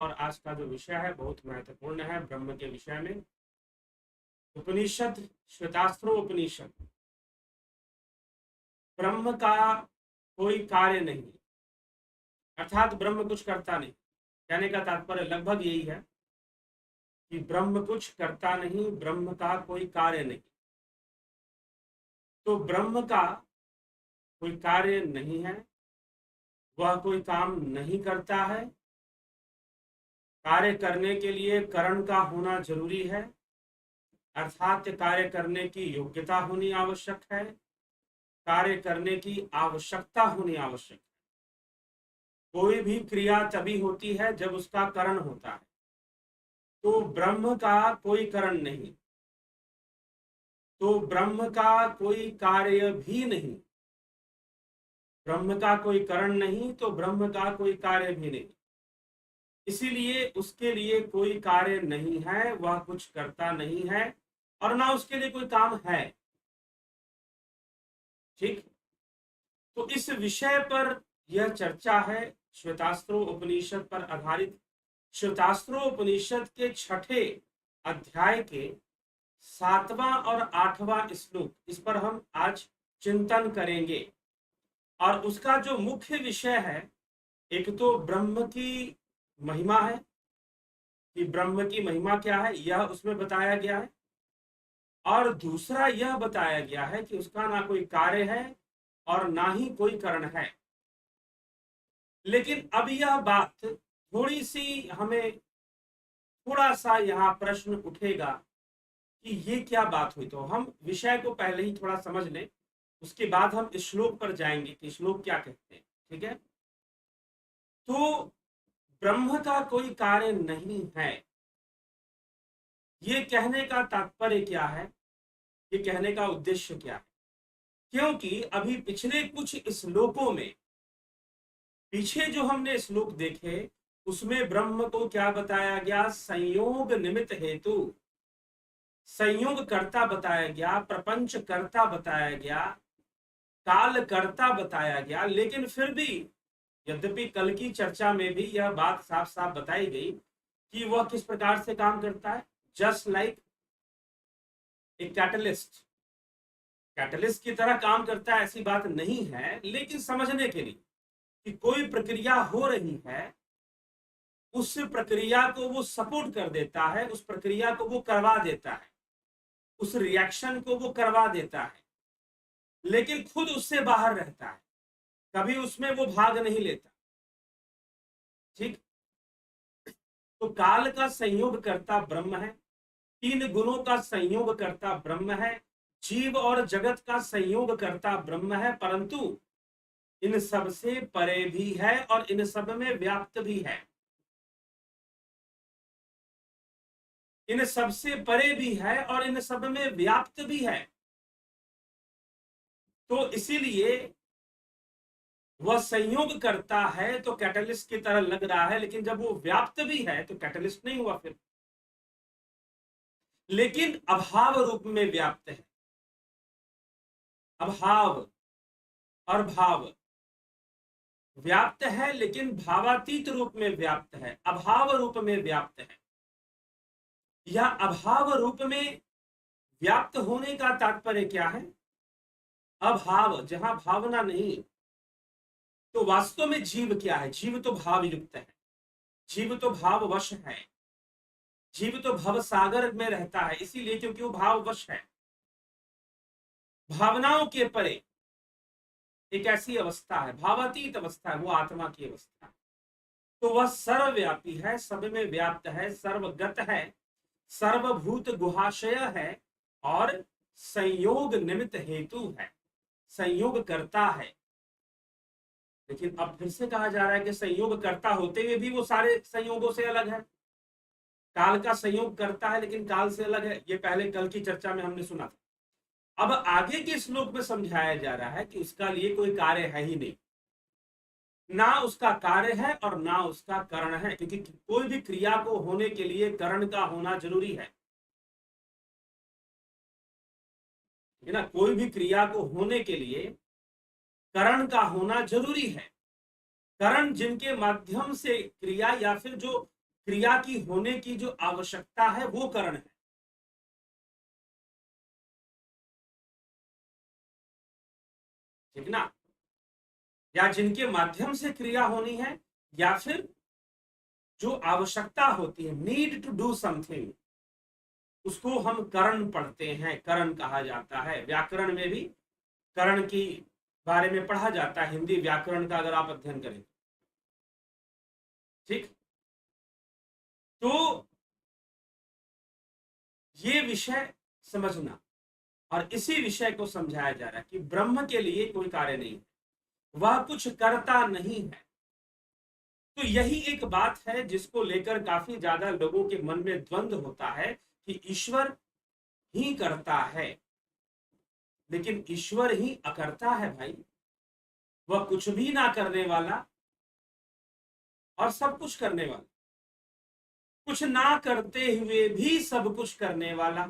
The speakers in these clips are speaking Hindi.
और आज का जो विषय है बहुत महत्वपूर्ण है ब्रह्म के विषय में। उपनिषद, श्वेतास्त्रो उपनिषद। ब्रह्म का कोई कार्य नहीं, अर्थात ब्रह्म कुछ करता नहीं। कहने का तात्पर्य लगभग यही है कि ब्रह्म कुछ करता नहीं, ब्रह्म का कोई कार्य नहीं। तो ब्रह्म का कोई कार्य नहीं है, वह कोई काम नहीं करता है। कार्य करने के लिए करण का होना जरूरी है, अर्थात कार्य करने की योग्यता होनी आवश्यक है, कार्य करने की आवश्यकता होनी आवश्यक है। कोई भी क्रिया तभी होती है जब उसका करण होता है। तो ब्रह्म का कोई करण नहीं, तो ब्रह्म का कोई कार्य भी नहीं। ब्रह्म का कोई करण नहीं तो ब्रह्म का कोई कार्य भी नहीं, इसीलिए उसके लिए कोई कार्य नहीं है, वह कुछ करता नहीं है और ना उसके लिए कोई काम है। ठीक, तो इस विषय पर यह चर्चा है। श्वेतास्त्रो उपनिषद पर आधारित श्वेतास्त्रो उपनिषद के 6ठे अध्याय के 7वां और 8वां श्लोक, इस पर हम आज चिंतन करेंगे। और उसका जो मुख्य विषय है, एक तो ब्रह्म की महिमा है कि ब्रह्म की महिमा क्या है, यह उसमें बताया गया है। और दूसरा यह बताया गया है कि उसका ना कोई कार्य है और ना ही कोई करण है। लेकिन अब यह बात थोड़ी सी हमें थोड़ा सा यहाँ प्रश्न उठेगा कि ये क्या बात हुई। तो हम विषय को पहले ही थोड़ा समझ लें, उसके बाद हम श्लोक पर जाएंगे कि श्लोक क्या कहते हैं। ठीक है, तो ब्रह्म का कोई कार्य नहीं है, ये कहने का तात्पर्य क्या है, ये कहने का उद्देश्य क्या है। क्योंकि अभी पिछले कुछ श्लोकों में, पीछे जो हमने श्लोक देखे उसमें ब्रह्म को क्या बताया गया, संयोग निमित्त हेतु, संयोग कर्ता बताया गया, प्रपंच कर्ता बताया गया, काल कर्ता बताया गया। लेकिन फिर भी, यद्यपि कल की चर्चा में भी यह बात साफ साफ बताई गई कि वह किस प्रकार से काम करता है, just like a catalyst, catalyst की तरह काम करता है, ऐसी बात नहीं है। लेकिन समझने के लिए कि कोई प्रक्रिया हो रही है, उस प्रक्रिया को वो सपोर्ट कर देता है, उस प्रक्रिया को वो करवा देता है, उस रिएक्शन को वो करवा देता है, लेकिन खुद उससे बाहर रहता है, कभी उसमें वो भाग नहीं लेता। ठीक, तो काल का संयोग करता ब्रह्म है, 3 गुणों का संयोग करता ब्रह्म है, जीव और जगत का संयोग करता ब्रह्म है, परंतु इन सब से परे भी है और इन सब में व्याप्त भी है। इन सबसे परे भी है और इन सब में व्याप्त भी है। तो इसीलिए वह संयोग करता है तो कैटलिस्ट की तरह लग रहा है, लेकिन जब वो व्याप्त भी है तो कैटलिस्ट नहीं हुआ फिर, लेकिन अभाव रूप में व्याप्त है। अभाव और भाव, व्याप्त है लेकिन भावातीत रूप में व्याप्त है, अभाव रूप में व्याप्त है। यह अभाव रूप में व्याप्त होने का तात्पर्य क्या है, अभाव, जहां भावना नहीं। तो वास्तव में जीव क्या है, जीव तो भाव युक्त है, जीव तो भाववश है, जीव तो भव सागर में रहता है, इसीलिए क्योंकि वो भाववश है। भावनाओं के परे एक ऐसी अवस्था है, भावातीत अवस्था है, वो आत्मा की अवस्था है। तो वह सर्वव्यापी है, सब में व्याप्त है, सर्वगत है, सर्वभूत गुहाशय है और संयोग निमित्त हेतु है, संयोग करता है। लेकिन अब फिर से कहा जा रहा है कि संयोग करता होते हुए भी वो सारे संयोगों से अलग है। काल का संयोग करता है लेकिन काल से अलग है, ये पहले कल की चर्चा में हमने सुना था। अब आगे के श्लोक में समझाया जा रहा है कि उसका लिए कोई कार्य है ही नहीं, ना उसका कार्य है और ना उसका करण है, क्योंकि कोई भी क्रिया को होने के लिए करण का होना जरूरी है ना। कोई भी क्रिया को होने के लिए करण का होना जरूरी है। करण जिनके माध्यम से क्रिया या फिर जो क्रिया की होने की जो आवश्यकता है वो करण है। ठीक ना? या जिनके माध्यम से क्रिया होनी है, या फिर जो आवश्यकता होती है, नीड टू डू समथिंग, उसको हम करण पढ़ते हैं, करण कहा जाता है। व्याकरण में भी करण की बारे में पढ़ा जाता है, हिंदी व्याकरण का अगर आप अध्ययन करें। ठीक, तो ये विषय समझना, और इसी विषय को समझाया जा रहा है कि ब्रह्म के लिए कोई कार्य नहीं, वह कुछ करता नहीं है। तो यही एक बात है जिसको लेकर काफी ज्यादा लोगों के मन में द्वंद्व होता है कि ईश्वर ही करता है, लेकिन ईश्वर ही अकर्ता है भाई। वह कुछ भी ना करने वाला और सब कुछ करने वाला, कुछ ना करते हुए भी सब कुछ करने वाला,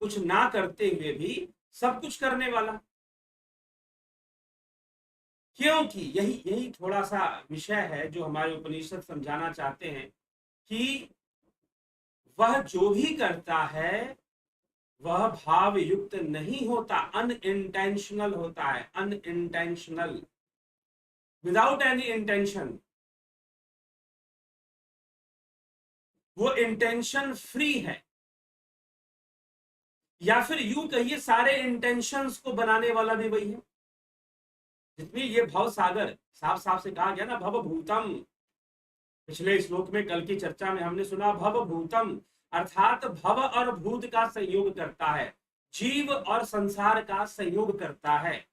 कुछ ना करते हुए भी सब कुछ करने वाला। क्योंकि यही यही थोड़ा सा विषय है जो हमारे उपनिषद समझाना चाहते हैं कि वह जो भी करता है वह भाव युक्त नहीं होता, अनइंटेंशनल होता है, अनइंटेंशनल, विदाउट एनी इंटेंशन। वो इंटेंशन फ्री है, या फिर यूं कहिए सारे इंटेंशंस को बनाने वाला भी वही है। जितनी ये भव सागर, साफ साफ से कहा गया ना, भव भूतम। पिछले श्लोक में, कल की चर्चा में हमने सुना भव भूतम, अर्थात भव और भूत का संयोग करता है, जीव और संसार का संयोग करता है।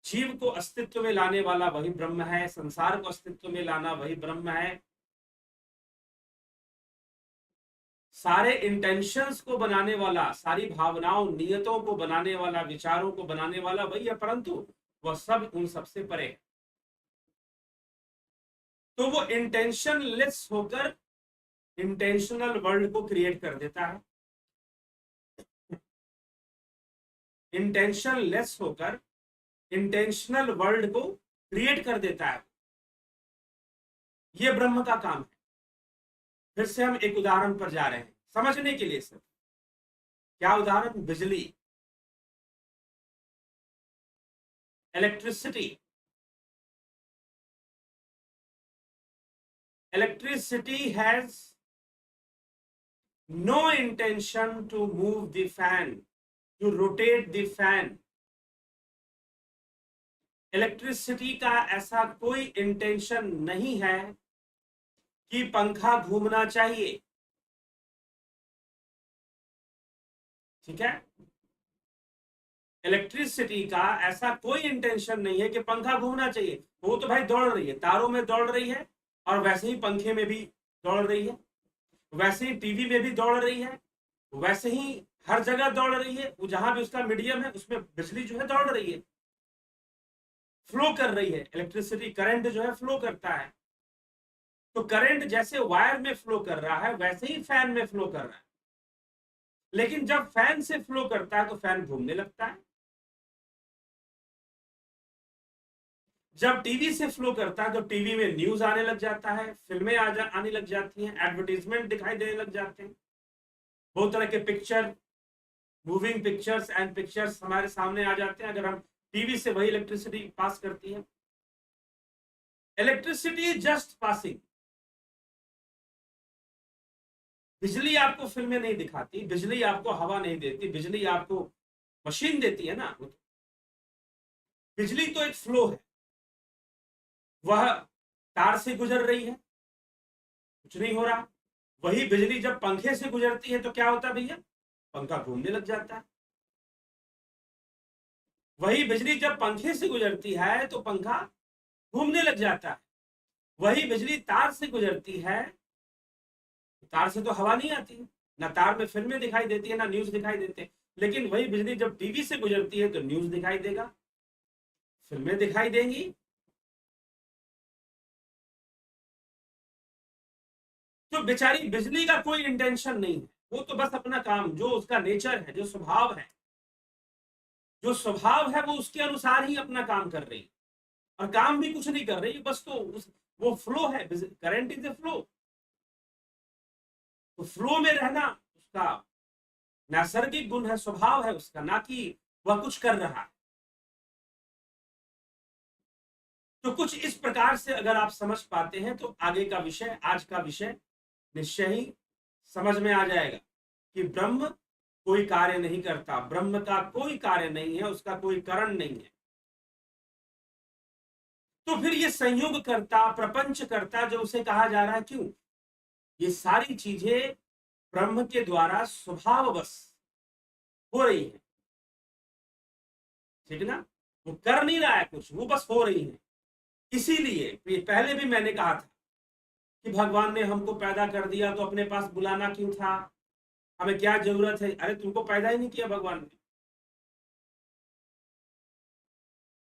जीव को अस्तित्व में लाने वाला वही ब्रह्म है, संसार को अस्तित्व में लाना वही ब्रह्म है। सारे इंटेंशंस को बनाने वाला, सारी भावनाओं नियतों को बनाने वाला, विचारों को बनाने वाला वही है, परंतु वह सब उन सबसे परे है। तो वो इंटेंशन लेस होकर इंटेंशनल वर्ल्ड को क्रिएट कर देता है, इंटेंशन लेस होकर इंटेंशनल वर्ल्ड को क्रिएट कर देता है। ये ब्रह्म का काम है। फिर से हम एक उदाहरण पर जा रहे हैं समझने के लिए सर। क्या उदाहरण? बिजली, electricity. Electricity has no intention to move the fan, to rotate the fan. Electricity का ऐसा कोई इंटेंशन नहीं है कि पंखा घूमना चाहिए। ठीक है, इलेक्ट्रिसिटी का ऐसा कोई इंटेंशन नहीं है कि पंखा घूमना चाहिए। वो तो भाई दौड़ रही है, तारों में दौड़ रही है, और वैसे ही पंखे में भी दौड़ रही है, वैसे ही टीवी में भी दौड़ रही है, वैसे ही हर जगह दौड़ रही है। वो जहां भी उसका मीडियम है उसमें बिजली जो है दौड़ रही है, फ्लो कर रही है। इलेक्ट्रिसिटी करंट जो है फ्लो करता है। तो करंट जैसे वायर में फ्लो कर रहा है वैसे ही फैन में फ्लो कर रहा है। लेकिन जब फैन से फ्लो करता है तो फैन घूमने लगता है, जब टीवी से फ्लो करता है तो टीवी में न्यूज आने लग जाता है, फिल्में आने लग जाती हैं, एडवर्टीजमेंट दिखाई देने लग जाते हैं, बहुत तरह के picture, moving pictures and pictures हमारे सामने आ जाते हैं अगर हम टीवी से वही इलेक्ट्रिसिटी पास करती है। Electricity just passing. बिजली आपको फिल्में नहीं दिखाती, बिजली आपको हवा नहीं देती, बिजली आपको मशीन देती है ना। बिजली तो एक फ्लो है, वह तार से गुजर रही है, कुछ नहीं हो रहा। वही बिजली जब पंखे से गुजरती है तो क्या होता है भैया? पंखा घूमने लग जाता है। वही बिजली जब पंखे से गुजरती है तो पंखा घूमने लग जाता है। वही बिजली तार से गुजरती है, तार से तो हवा नहीं आती, ना तार में फिल्में दिखाई देती है, ना न्यूज दिखाई देते। लेकिन वही बिजली जब टीवी से गुजरती है तो न्यूज दिखाई देगा, फिल्में दिखाई देंगी। तो बेचारी बिजली का कोई इंटेंशन नहीं है, वो तो बस अपना काम, जो उसका नेचर है, जो स्वभाव है, जो स्वभाव है वो उसके अनुसार ही अपना काम कर रही है। और काम भी कुछ नहीं कर रही, बस तो वो फ्लो है, करंट इज ए फ्लो। तो फ्लो में रहना उसका नैसर्गिक गुण है, स्वभाव है उसका, ना कि वह कुछ कर रहा है। तो कुछ इस प्रकार से अगर आप समझ पाते हैं तो आगे का विषय, आज का विषय निश्चय ही समझ में आ जाएगा कि ब्रह्म कोई कार्य नहीं करता, ब्रह्म का कोई कार्य नहीं है, उसका कोई कारण नहीं है। तो फिर ये संयोग करता, प्रपंच करता जो उसे कहा जा रहा है, क्यों? ये सारी चीजें ब्रह्म के द्वारा स्वभाववश हो रही है, ठीक है ना? वो कर नहीं रहा है कुछ, वो बस हो रही है। इसीलिए पहले भी मैंने कहा था कि भगवान ने हमको पैदा कर दिया तो अपने पास बुलाना क्यों था, हमें क्या जरूरत है? अरे तुमको पैदा ही नहीं किया भगवान ने।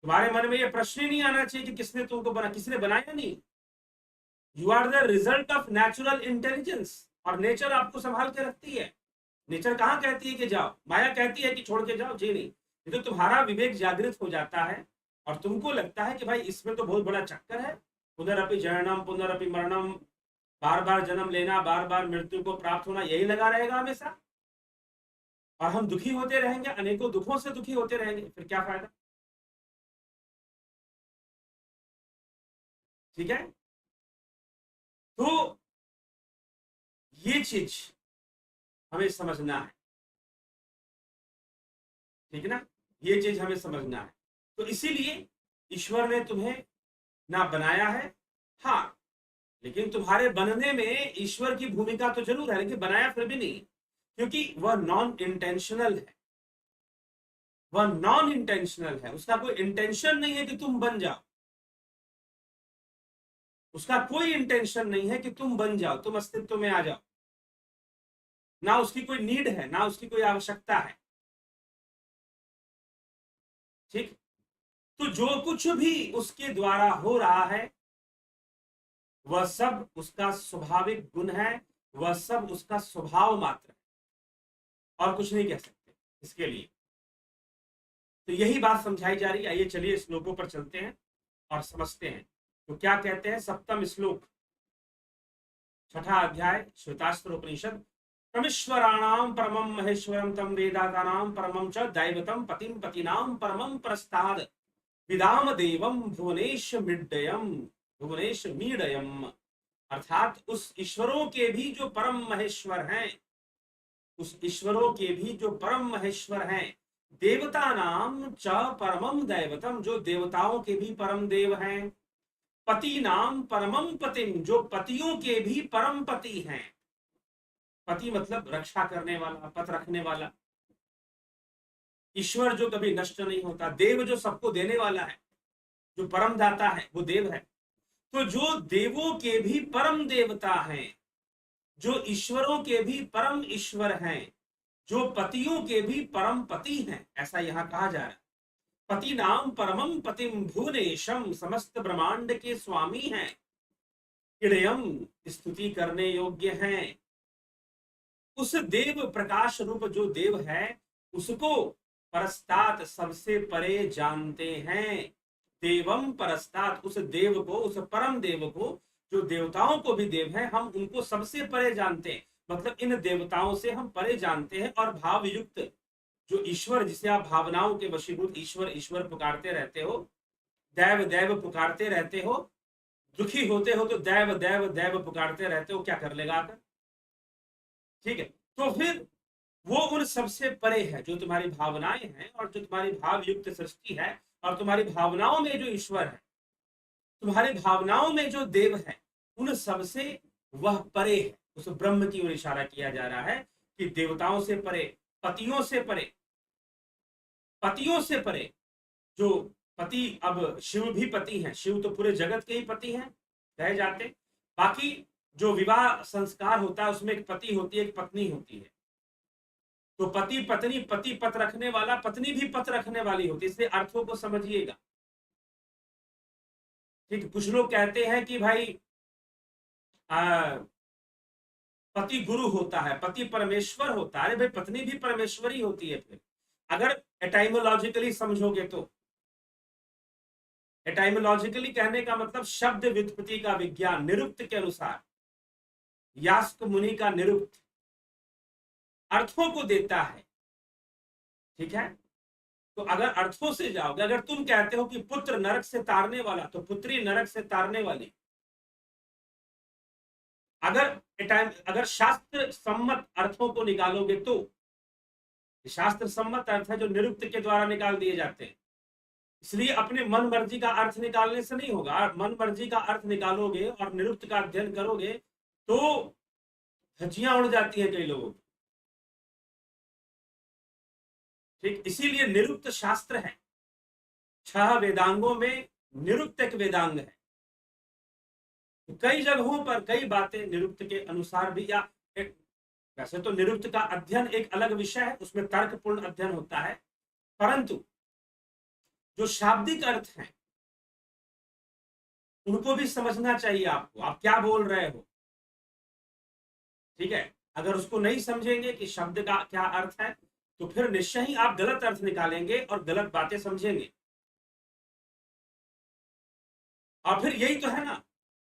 तुम्हारे मन में ये प्रश्न ही नहीं आना चाहिए कि किसने तुमको बना, किसने बनाया नहीं। You are the result of natural intelligence, और नेचर आपको संभाल के रखती है। नेचर कहाँ कहती है कि जाओ, माया कहती है कि छोड़ के जाओ, जी नहीं। ये तो तुम्हारा विवेक जागृत हो जाता है और तुमको लगता है कि भाई इसमें तो बहुत बड़ा चक्कर है, पुनरअपि जननम पुनरअपि मरणम, बार बार जन्म लेना, बार बार मृत्यु को प्राप्त होना, यही लगा रहेगा हमेशा, और हम दुखी होते रहेंगे, अनेकों दुखों से दुखी होते रहेंगे, फिर क्या फायदा? ठीक है। तो ये चीज हमें समझना है, ठीक है ना? ये चीज हमें समझना है। तो इसीलिए ईश्वर ने तुम्हें ना बनाया है, हाँ, लेकिन तुम्हारे बनने में ईश्वर की भूमिका तो जरूर है, लेकिन बनाया फिर भी नहीं, क्योंकि वह नॉन इंटेंशनल है। वह नॉन इंटेंशनल है, उसका कोई इंटेंशन नहीं है कि तुम बन जाओ, उसका कोई इंटेंशन नहीं है कि तुम बन जाओ, तुम अस्तित्व में आ जाओ। ना उसकी कोई नीड है, ना उसकी कोई आवश्यकता है, ठीक। तो जो कुछ भी उसके द्वारा हो रहा है वह सब उसका स्वाभाविक गुण है, वह सब उसका स्वभाव मात्र है, और कुछ नहीं कह सकते इसके लिए। तो यही बात समझाई जा रही है। आइए चलिए श्लोकों पर चलते हैं और समझते हैं। तो क्या कहते हैं? सप्तम श्लोक, छठा अध्याय, श्वेतास्त्र उपनिषद। तमीश्वराणाम परमं महेश्वरम तम वेदातानाम परमं च दैवतम पतिम पतिनाम परमं प्रस्ताद विदाम देवम भुवनेश मिड्डयम, भुवनेश मीडयम। अर्थात उस ईश्वरों के भी जो परम महेश्वर हैं, उस ईश्वरों के भी जो परम महेश्वर हैं, देवता नाम च परमम दैवतम, जो देवताओं के भी परम देव हैं, पति नाम परमम पतिम, जो पतियों के भी परम पति हैं। पति मतलब रक्षा करने वाला, पथ रखने वाला। ईश्वर जो कभी नष्ट नहीं होता, देव जो सबको देने वाला है, जो परम दाता है, वो देव है। तो जो देवों के भी परम देवता हैं, जो ईश्वरों के भी परम ईश्वर हैं, जो पतियों के भी परम पति हैं, ऐसा यहां कहा जा रहा है। पति नाम परमम पतिम भुवनेशम, समस्त ब्रह्मांड के स्वामी हैं। इड़यम, स्तुति करने योग्य हैं। उस देव प्रकाश रूप जो देव है उसको परस्तात, सबसे परे जानते हैं। देवम परस्तात, उस देव को, उस परम देव को, जो देवताओं को भी देव है, हम उनको सबसे परे जानते हैं। मतलब इन देवताओं से हम परे जानते हैं। और भाव युक्त जो ईश्वर, जिसे आप भावनाओं के वशीभूत ईश्वर ईश्वर पुकारते रहते हो, दैव दैव पुकारते रहते हो, दुखी होते हो तो दैव दैव दैव पुकारते रहते हो, क्या कर लेगा आकर? ठीक है। तो फिर वो उन सबसे परे है जो तुम्हारी भावनाएं हैं, और जो तुम्हारी भाव युक्त सृष्टि है, और तुम्हारी भावनाओं में जो ईश्वर है, तुम्हारी भावनाओं में जो देव है, उन सबसे वह परे है। उस ब्रह्म की ओर इशारा किया जा रहा है कि देवताओं से परे, पतियों से परे, पतियों से परे। जो पति, अब शिव भी पति हैं, शिव तो पूरे जगत के ही पति हैं कहे जाते। बाकी जो विवाह संस्कार होता है उसमें एक पति होती है, एक पत्नी होती है। तो पति पत्नी, पति पत रखने वाला, पत्नी भी पत रखने वाली होती है, इसलिए अर्थों को समझिएगा। ठीक, कुछ लोग कहते हैं कि भाई पति गुरु होता है, पति परमेश्वर होता है। अरे भाई, पत्नी भी परमेश्वरी होती है फिर, अगर एटाइमोलॉजिकली समझोगे तो। एटाइमोलॉजिकली कहने का मतलब शब्द व्युत्पत्ति का विज्ञान, निरुक्त के अनुसार यास्क मुनि का निरुक्त अर्थों को देता है। ठीक है, तो अगर अर्थों से जाओगे, अगर तुम कहते हो कि पुत्र नरक से तारने वाला, तो पुत्री नरक से तारने वाली। अगर शास्त्र सम्मत अर्थों को निकालोगे तो शास्त्र सम्मत अर्थ है जो निरुक्त के द्वारा निकाल दिए जाते हैं। इसलिए अपने मन मर्जी का अर्थ निकालने से नहीं होगा। मन मर्जी का अर्थ निकालोगे और निरुक्त का अध्ययन करोगे तो धज्जियां उड़ जाती हैं कई लोगों की। ठीक, इसीलिए निरुक्त शास्त्र है। 6 वेदांगों में निरुक्त एक वेदांग है। तो कई जगहों पर कई बातें निरुक्त के अनुसार भी, या वैसे तो निरुक्त का अध्ययन एक अलग विषय है, उसमें तर्कपूर्ण अध्ययन होता है, परंतु जो शाब्दिक अर्थ हैं उनको भी समझना चाहिए आपको, आप क्या बोल रहे हो। ठीक है, अगर उसको नहीं समझेंगे कि शब्द का क्या अर्थ है तो फिर निश्चय ही आप गलत अर्थ निकालेंगे और गलत बातें समझेंगे। और फिर यही तो है ना,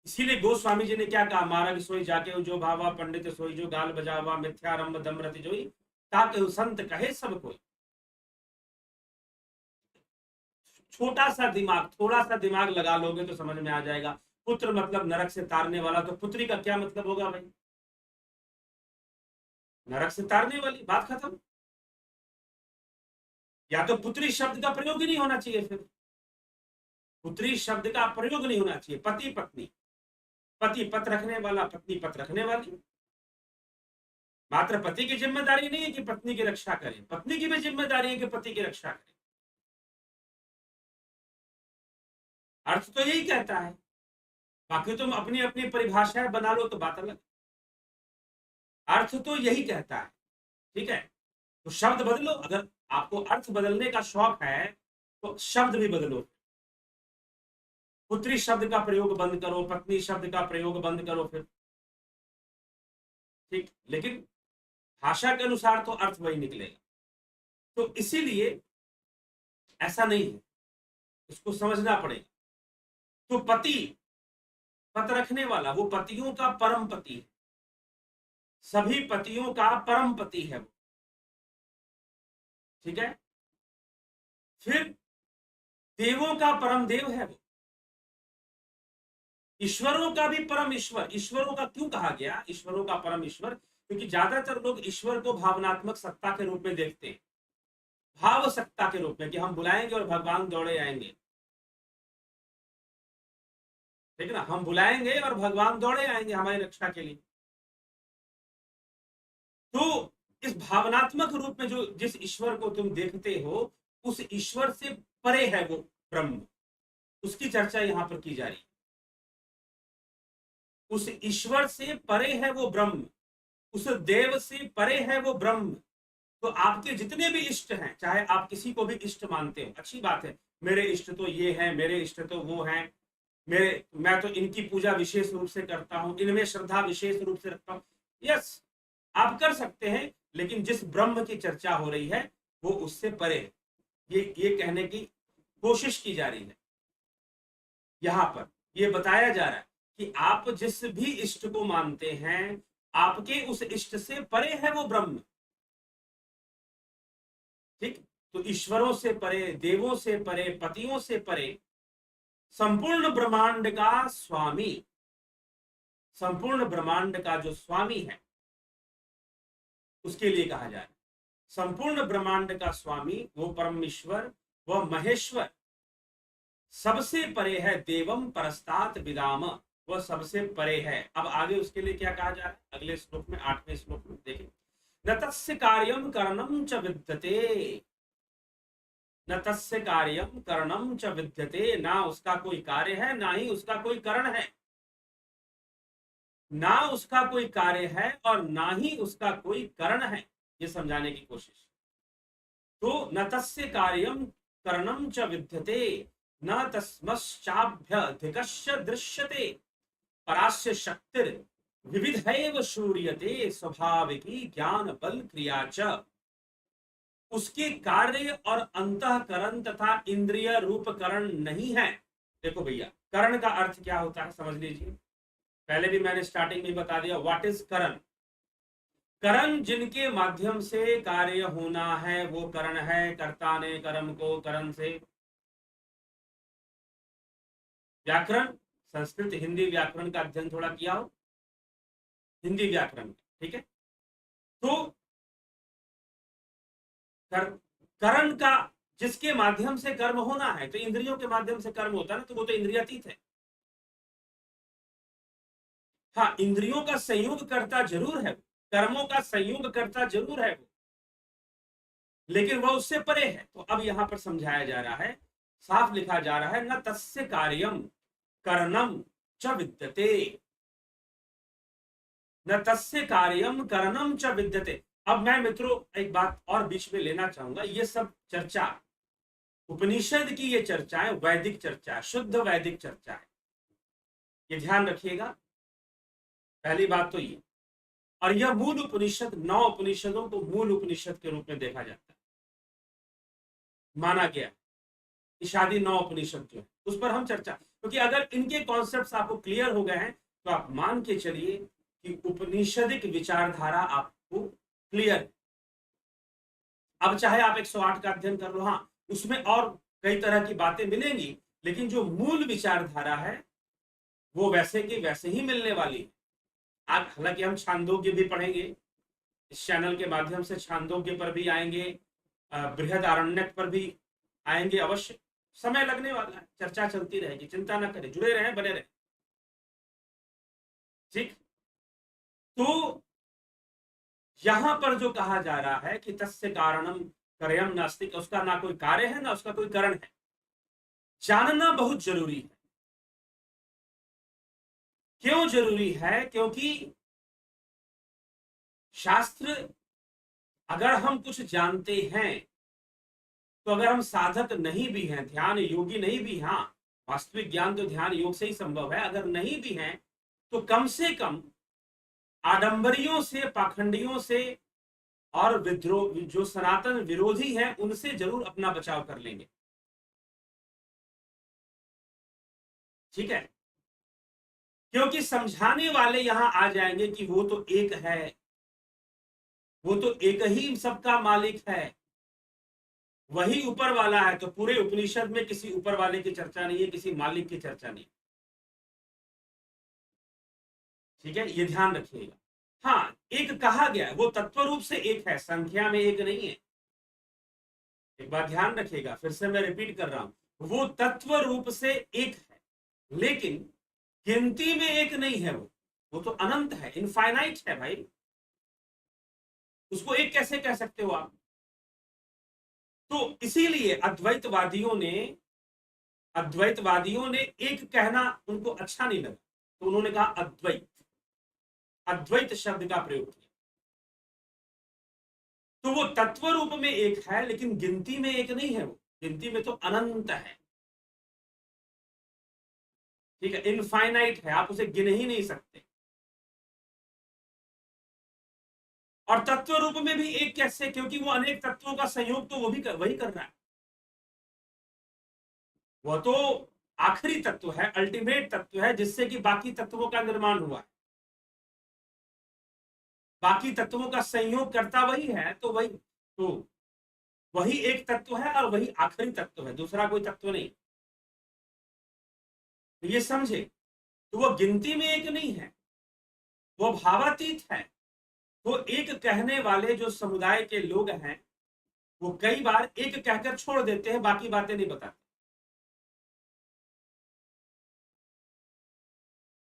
इसीलिए गोस्वामी जी ने क्या कहा, मार्ग सोई जाके जो भावा, पंडित सोई जो गाल बजावा, मिथ्यारंभ दमरति जोई, ताके संत कहे सब कोई। छोटा सा दिमाग, थोड़ा सा दिमाग लगा लोगे तो समझ में आ जाएगा। पुत्र मतलब नरक से तारने वाला, तो पुत्री का क्या मतलब होगा भाई? नरक से तारने वाली, बात खत्म। या तो पुत्री शब्द का प्रयोग ही नहीं होना चाहिए, फिर पुत्री शब्द का प्रयोग नहीं होना चाहिए। पति पत्नी, पति पत रखने वाला, पत्नी पत रखने वाली। मात्र पति की जिम्मेदारी नहीं है कि पत्नी की रक्षा करे, पत्नी की भी जिम्मेदारी है कि पति की रक्षा करे। अर्थ तो यही कहता है, बाकी तुम अपनी अपनी परिभाषाएं बना लो तो बात अलग। अर्थ तो यही कहता है। ठीक है, तो शब्द बदलो। अगर आपको अर्थ बदलने का शौक है तो शब्द भी बदलो। पुत्री शब्द का प्रयोग बंद करो, पत्नी शब्द का प्रयोग बंद करो फिर। ठीक, लेकिन भाषा के अनुसार तो अर्थ वही निकलेगा। तो इसीलिए ऐसा नहीं है, इसको समझना पड़ेगा। तो पति, पत रखने वाला, वो पतियों का परम पति है, सभी पतियों का परम पति है वो। ठीक है, फिर देवों का परम देव है वो, ईश्वरों का भी परम ईश्वर। ईश्वरों का क्यों कहा गया ईश्वरों का परम ईश्वर? क्योंकि ज्यादातर लोग ईश्वर को भावनात्मक सत्ता के रूप में देखते हैं, भाव सत्ता के रूप में, कि हम बुलाएंगे और भगवान दौड़े आएंगे। ठीक है ना, हम बुलाएंगे और भगवान दौड़े आएंगे हमारी रक्षा के लिए। तो इस भावनात्मक रूप में जो जिस ईश्वर को तुम देखते हो, उस ईश्वर से परे है वो ब्रह्म, उसकी चर्चा यहां पर की जा रही है। उस ईश्वर से परे है वो ब्रह्म, उस देव से परे है वो ब्रह्म। तो आपके जितने भी इष्ट हैं, चाहे आप किसी को भी इष्ट मानते हो, अच्छी बात है, मेरे इष्ट तो ये हैं, मेरे इष्ट तो वो हैं, मैं तो इनकी पूजा विशेष रूप से करता हूं, इनमें श्रद्धा विशेष रूप से रखता हूं। यस, आप कर सकते हैं, लेकिन जिस ब्रह्म की चर्चा हो रही है वो उससे परे है। ये कहने की कोशिश की जा रही है। यहां पर ये बताया जा रहा है कि आप जिस भी इष्ट को मानते हैं, आपके उस इष्ट से परे है वो ब्रह्म। ठीक, तो ईश्वरों से परे, देवों से परे, पतियों से परे, संपूर्ण ब्रह्मांड का स्वामी, संपूर्ण ब्रह्मांड का जो स्वामी है उसके लिए कहा जा रहा है। संपूर्ण ब्रह्मांड का स्वामी वो परमेश्वर, वह महेश्वर सबसे परे है। देवम परस्तात विदाम, वह सबसे परे है। अब आगे उसके लिए क्या कहा जा रहा है अगले श्लोक में, 8वें श्लोक में देखें। न तस्य कार्यम करणम च विद्यते, न तस्य कार्यम करणम च विद्यते, ना उसका कोई कार्य है ना ही उसका कोई करण है। ना उसका कोई कार्य है और ना ही उसका कोई करण है, ये समझाने की कोशिश। तो न तस्य कार्यम करणम च विद्यते, न तस्मश्चाभ्यधिकस्य दृश्यते, परास्य शक्तिर विविधैव शूर्यते, स्वाभाविकी ज्ञान बल क्रिया च। उसके कार्य और अंतःकरण तथा इंद्रिय रूप करण नहीं है, देखो भैया, करण का अर्थ क्या होता है समझ लीजिए। पहले भी मैंने स्टार्टिंग में बता दिया, व्हाट इज करण। करण जिनके माध्यम से कार्य होना है वो करण है। कर्ता ने कर्म को करण से। व्याकरण, संस्कृत हिंदी व्याकरण का अध्ययन थोड़ा किया हो, हिंदी व्याकरण, ठीक है। तो करण का, जिसके माध्यम से कर्म होना है, तो इंद्रियों के माध्यम से कर्म होता है ना, तो वो तो इंद्रियातीत है। हाँ, इंद्रियों का संयोग करता जरूर है, कर्मों का संयोग करता जरूर है वो, लेकिन वह उससे परे है। तो अब यहां पर समझाया जा रहा है, साफ लिखा जा रहा है, न तस्य कार्यम करणम च विद्यते, न तस्य कार्यम करणम च विद्यते। अब मैं मित्रों एक बात और बीच में लेना चाहूंगा, ये सब चर्चा, उपनिषद की ये चर्चाएं वैदिक चर्चा, शुद्ध वैदिक चर्चा है, ये ध्यान रखिएगा। पहली बात तो ये, और यह मूल उपनिषद, 9 उपनिषदों को मूल उपनिषद के रूप में देखा जाता है, माना गया कि शादी 9 उपनिषद जो है उस पर हम चर्चा, क्योंकि अगर इनके कॉन्सेप्ट्स आपको क्लियर हो गए हैं तो आप मान के चलिए कि उपनिषदिक विचारधारा आपको क्लियर है। अब चाहे आप 108 का अध्ययन कर लो, हाँ उसमें और कई तरह की बातें मिलेंगी, लेकिन जो मूल विचारधारा है वो वैसे की वैसे ही मिलने वाली है। आज हालांकि हम छांदोग्य भी पढ़ेंगे, इस चैनल के माध्यम से छांदोग्य पर भी आएंगे, बृहद आरण्यक पर भी आएंगे अवश्य। समय लगने वाला है, चर्चा चलती रहेगी, चिंता ना करें, जुड़े रहें, बने रहें, ठीक। तो यहां पर जो कहा जा रहा है कि तस्य कारणम कर्यम नास्ति, उसका ना कोई कार्य है ना उसका कोई कारण है, जानना बहुत जरूरी है। क्यों जरूरी है? क्योंकि शास्त्र, अगर हम कुछ जानते हैं, तो अगर हम साधक नहीं भी हैं, ध्यान योगी नहीं भी, हाँ वास्तविक ज्ञान तो ध्यान योग से ही संभव है, अगर नहीं भी हैं तो कम से कम आडंबरियों से, पाखंडियों से और विद्रोह, जो सनातन विरोधी हैं उनसे जरूर अपना बचाव कर लेंगे, ठीक है। क्योंकि समझाने वाले यहां आ जाएंगे कि वो तो एक है, वो तो एक ही सबका मालिक है, वही ऊपर वाला है। तो पूरे उपनिषद में किसी ऊपर वाले की चर्चा नहीं है, किसी मालिक की चर्चा नहीं, ठीक है, ये ध्यान रखिएगा। हाँ, एक कहा गया है, वो तत्व रूप से एक है, संख्या में एक नहीं है। एक बात ध्यान रखिएगा, फिर से मैं रिपीट कर रहा हूं, वो तत्व रूप से एक है, लेकिन गिनती में एक नहीं है। वो तो अनंत है, इनफाइनाइट है भाई, उसको एक कैसे कह सकते हो आप? तो इसीलिए अद्वैतवादियों ने एक कहना उनको अच्छा नहीं लगा, तो उन्होंने कहा अद्वैत, अद्वैत शब्द का प्रयोग किया। तो वो तत्व रूप में एक है, लेकिन गिनती में एक नहीं है, वो गिनती में तो अनंत है, ठीक है, इनफाइनाइट है, आप उसे गिन ही नहीं सकते। और तत्व रूप में भी एक कैसे? क्योंकि वो अनेक तत्वों का संयोग तो वही कर रहा है, वह तो आखिरी तत्व है, अल्टीमेट तत्व है, जिससे कि बाकी तत्वों का निर्माण हुआ है, बाकी तत्वों का संयोग करता वही है, तो वही एक तत्व है और वही आखिरी तत्व है, दूसरा कोई तत्व नहीं। तो ये समझे, तो वो गिनती में एक नहीं है, वो भावातीत है। तो एक कहने वाले जो समुदाय के लोग हैं, वो कई बार एक कहकर छोड़ देते हैं, बाकी बातें नहीं बताते,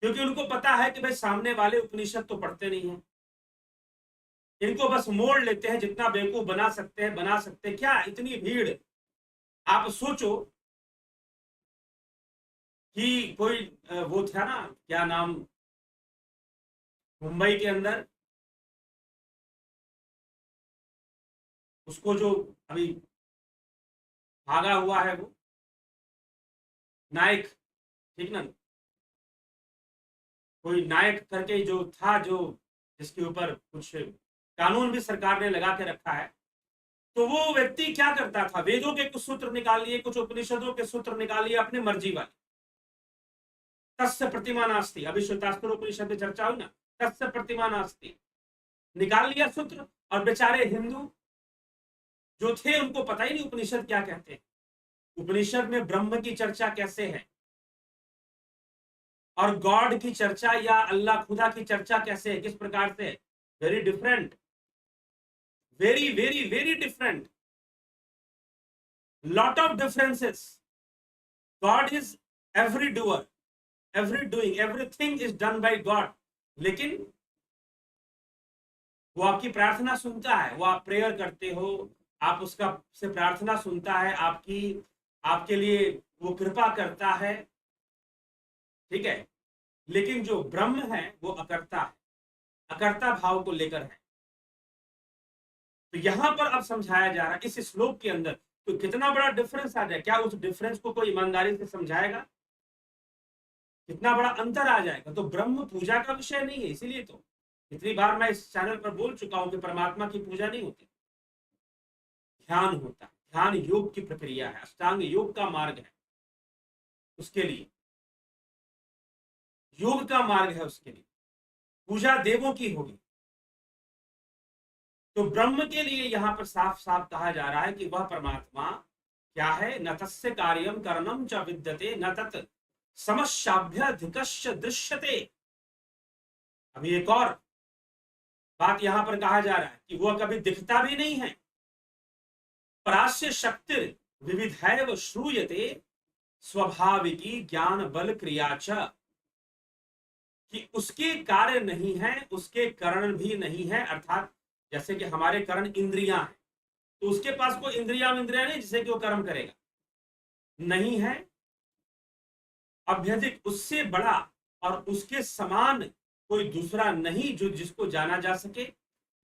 क्योंकि उनको पता है कि भाई सामने वाले उपनिषद तो पढ़ते नहीं है, इनको बस मोड़ लेते हैं, जितना बेवकूफ बना सकते हैं बना सकते हैं। क्या इतनी भीड़, आप सोचो कि कोई वो था ना, क्या नाम, मुंबई के अंदर, उसको जो अभी भागा हुआ है वो नायक, ठीक ना, कोई नायक करके जो था, जो जिसके ऊपर कुछ कानून भी सरकार ने लगा के रखा है, तो वो व्यक्ति क्या करता था, वेदों के कुछ सूत्र निकाल लिए, कुछ उपनिषदों के सूत्र निकाल लिए अपनी मर्जी वाले, तस्य प्रतिमा नास्ति, अभी श्वेतास्त्रोपनिषद में चर्चा हुई ना, तस्य प्रतिमा नास्ति, निकाल लिया सूत्र। और बेचारे हिंदू जो थे उनको पता ही नहीं उपनिषद क्या कहते हैं, उपनिषद में ब्रह्म की चर्चा कैसे है और गॉड की चर्चा या अल्लाह खुदा की चर्चा कैसे है, किस प्रकार से है। Very different, very very very different, lot of differences. God is every doer, every doing, everything is done by God, लेकिन वो आपकी प्रार्थना सुनता है, वो आप प्रेयर करते हो, आप उसका से प्रार्थना सुनता है, आपके लिए वो कृपा करता है, ठीक है। लेकिन जो ब्रह्म है वो अकर्ता है, अकर्ता भाव को लेकर है। तो यहां पर अब समझाया जा रहा है इस श्लोक के अंदर, तो कितना बड़ा डिफरेंस आ जाए, क्या उस डिफरेंस को कोई ईमानदारी से समझाएगा, कितना बड़ा अंतर आ जाएगा। तो ब्रह्म पूजा का विषय नहीं है, इसीलिए तो इतनी बार मैं इस चैनल पर बोल चुका हूं कि परमात्मा की पूजा नहीं होती, ध्यान होता है। ध्यान योग की प्रक्रिया है, अष्टांग योग का मार्ग है, उसके लिए योग का मार्ग है, उसके लिए पूजा देवों की होगी। तो ब्रह्म के लिए यहां पर साफ साफ कहा जा रहा है कि वह परमात्मा क्या है, न तस्य कार्यम करणम च विद्यते न तत् समस्याभ्यधिकश्च दृश्यते। अभी एक और बात यहां पर कहा जा रहा है कि वह कभी दिखता भी नहीं है। परास्य शक्ति विविधैव श्रूयते स्वाभाविकी ज्ञान बल क्रिया च, कि उसके कार्य नहीं है, उसके करण भी नहीं है, अर्थात जैसे कि हमारे करण इंद्रियां हैं, तो उसके पास कोई इंद्रियां नहीं जिससे कि वो कर्म करेगा, नहीं है। अभ्यधिक, उससे बड़ा और उसके समान कोई दूसरा नहीं जो जिसको जाना जा सके,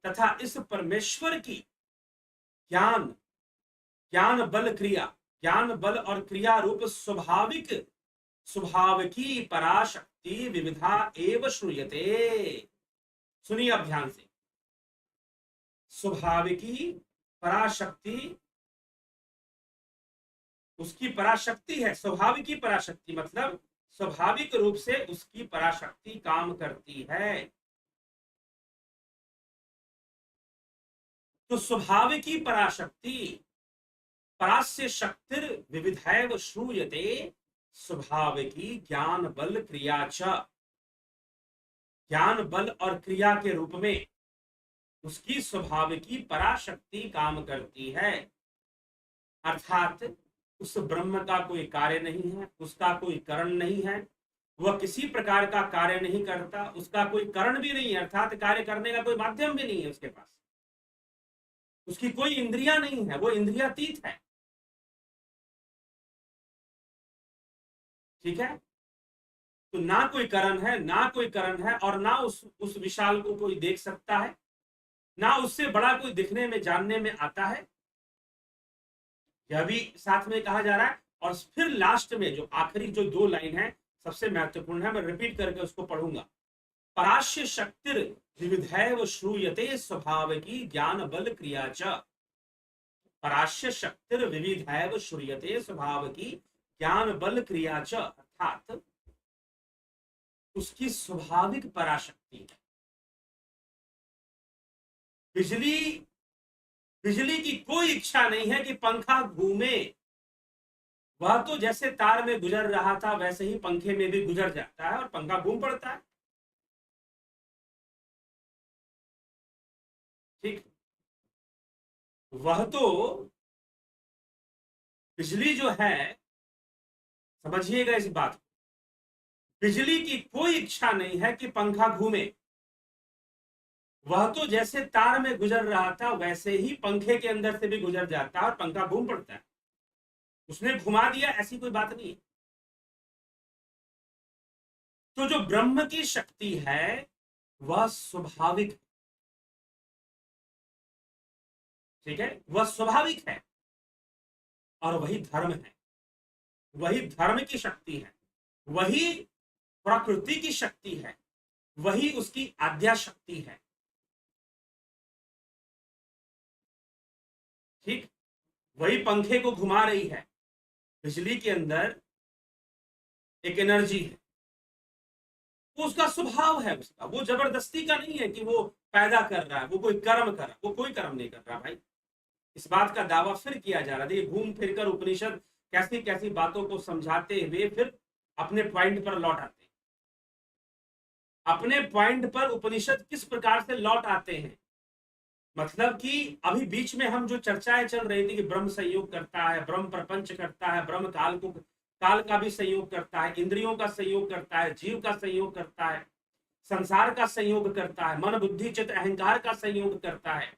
तथा इस परमेश्वर की ज्ञान, ज्ञान बल क्रिया, ज्ञान बल और क्रिया रूप स्वाभाविक, स्वभाव की पराशक्ति विविधा एव श्रूयते। सुनिए अब ध्यान से, स्वाभाविकी पराशक्ति, उसकी पराशक्ति है, स्वाभाविकी पराशक्ति मतलब स्वाभाविक रूप से उसकी पराशक्ति काम करती है। तो स्वाभाविकी पराशक्ति, परास्य शक्तिर विविधैव श्रूयते स्वाभाविकी ज्ञान बल क्रिया च, ज्ञान बल और क्रिया के रूप में उसकी स्वाभाविकी पराशक्ति काम करती है। अर्थात उस ब्रह्म का कोई कार्य नहीं है, उसका कोई करण नहीं है, वह किसी प्रकार का कार्य नहीं करता, उसका कोई करण भी नहीं है, अर्थात कार्य करने का कोई माध्यम भी नहीं है उसके पास, उसकी कोई इंद्रियां नहीं है, वो इंद्रियातीत है, ठीक है। तो ना कोई करण है, ना कोई करण है, और ना उस विशाल को कोई देख सकता है, ना उससे बड़ा कोई दिखने में जानने में आता है, यह भी साथ में कहा जा रहा है। और फिर लास्ट में जो आखिरी जो दो लाइन है सबसे महत्वपूर्ण है, मैं रिपीट करके उसको पढ़ूंगा। पराश्य शक्तिर विविधैव श्रूयते स्वाभाविकी ज्ञान बल क्रिया च, पराश्य शक्तिर विविधैव श्रूयते स्वाभाविकी ज्ञान बल क्रिया च, अर्थात उसकी स्वाभाविक पराशक्ति है। बिजली की कोई इच्छा नहीं है कि पंखा घूमे, वह तो जैसे तार में गुजर रहा था वैसे ही पंखे में भी गुजर जाता है और पंखा घूम पड़ता है, ठीक। वह तो बिजली जो है, समझिएगा इस बात को, बिजली की कोई इच्छा नहीं है कि पंखा घूमे, वह तो जैसे तार में गुजर रहा था वैसे ही पंखे के अंदर से भी गुजर जाता है और पंखा घूम पड़ता है, उसने घुमा दिया, ऐसी कोई बात नहीं है। तो जो ब्रह्म की शक्ति है वह स्वाभाविक है, ठीक है, वह स्वाभाविक है, और वही धर्म है, वही धर्म की शक्ति है, वही प्रकृति की शक्ति है, वही उसकी आद्या शक्ति है, ठीक। वही पंखे को घुमा रही है। बिजली के अंदर एक एनर्जी है, वो उसका स्वभाव है, उसका वो जबरदस्ती का नहीं है कि वो पैदा कर रहा है, वो कोई कर्म कर रहा है, वो कोई कर्म नहीं कर रहा भाई। इस बात का दावा फिर किया जा रहा है। ये घूम फिर कर उपनिषद कैसी कैसी बातों को समझाते हुए फिर अपने पॉइंट पर लौट आते हैं। अपने पॉइंट पर उपनिषद किस प्रकार से लौट आते हैं, मतलब कि अभी बीच में हम जो चर्चाएं चल रही थी कि ब्रह्म संयोग करता है, ब्रह्म प्रपंच करता है, ब्रह्म काल का भी संयोग करता है, इंद्रियों का संयोग करता है, जीव का संयोग करता है, संसार का संयोग करता है, मन बुद्धि चित्त अहंकार का संयोग करता है।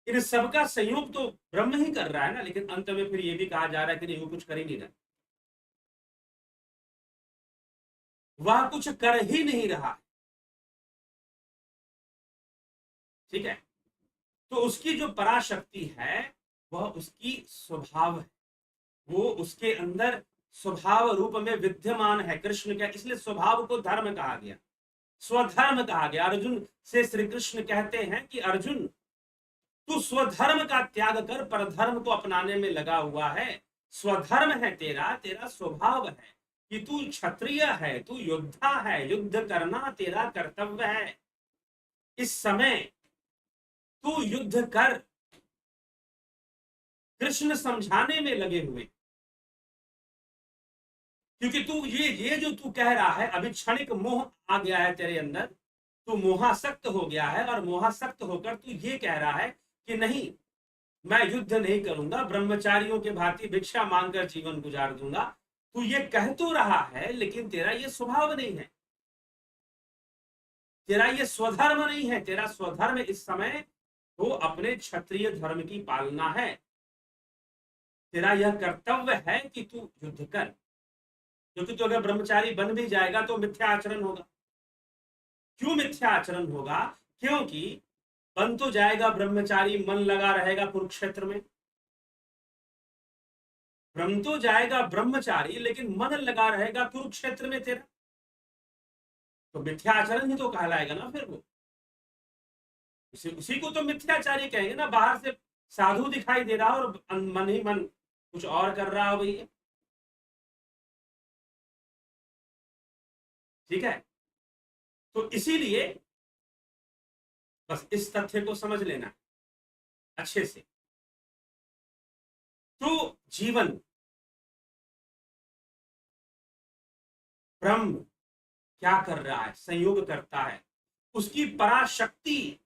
इन सबका संयोग तो ब्रह्म ही कर रहा है ना। लेकिन अंत में फिर ये भी कहा जा रहा है कि नहीं, वो कुछ कर ही नहीं रहा, वह कुछ कर ही नहीं रहा। ठीक है, तो उसकी जो पराशक्ति है वह उसकी स्वभाव है, वो उसके अंदर स्वभाव रूप में विद्यमान है कृष्ण का। इसलिए स्वभाव को धर्म कहा गया, स्वधर्म कहा गया। अर्जुन से श्री कृष्ण कहते हैं कि अर्जुन, तू स्वधर्म का त्याग कर परधर्म को अपनाने में लगा हुआ है। स्वधर्म है तेरा, तेरा स्वभाव है कि तू क्षत्रिय है, तू योद्धा है, युद्ध करना तेरा कर्तव्य है। इस समय तू युद्ध कर, कृष्ण समझाने में लगे हुए, क्योंकि तू ये जो तू कह रहा है, अभी क्षणिक मोह आ गया है तेरे अंदर, तू मोहासक्त हो गया है, और मोहासक्त होकर तू ये कह रहा है कि नहीं, मैं युद्ध नहीं करूंगा, ब्रह्मचारियों के भांति भिक्षा मांगकर जीवन गुजार दूंगा। तू ये कह तो रहा है, लेकिन तेरा ये स्वभाव नहीं है, तेरा ये स्वधर्म नहीं है। तेरा स्वधर्म इस समय तो अपने क्षत्रिय धर्म की पालना है। तेरा यह कर्तव्य है कि तू युद्ध कर, क्योंकि तू अगर ब्रह्मचारी बन भी जाएगा तो मिथ्या आचरण होगा। क्यों मिथ्या आचरण होगा? क्योंकि बन तो जाएगा ब्रह्मचारी, मन लगा रहेगा कुरुक्षेत्र में। ब्रह्म तो जाएगा ब्रह्मचारी, लेकिन मन लगा रहेगा कुरुक्षेत्र में तेरा, तो मिथ्या आचरण ही तो कहलाएगा ना फिर वो। उसी को तो मिथ्याचारी कहेंगे ना। बाहर से साधु दिखाई दे रहा और मन ही मन कुछ और कर रहा हो भैया। ठीक है, तो इसीलिए बस इस तथ्य को समझ लेना अच्छे से। तो जीवन ब्रह्म क्या कर रहा है? संयोग करता है। उसकी पराशक्ति,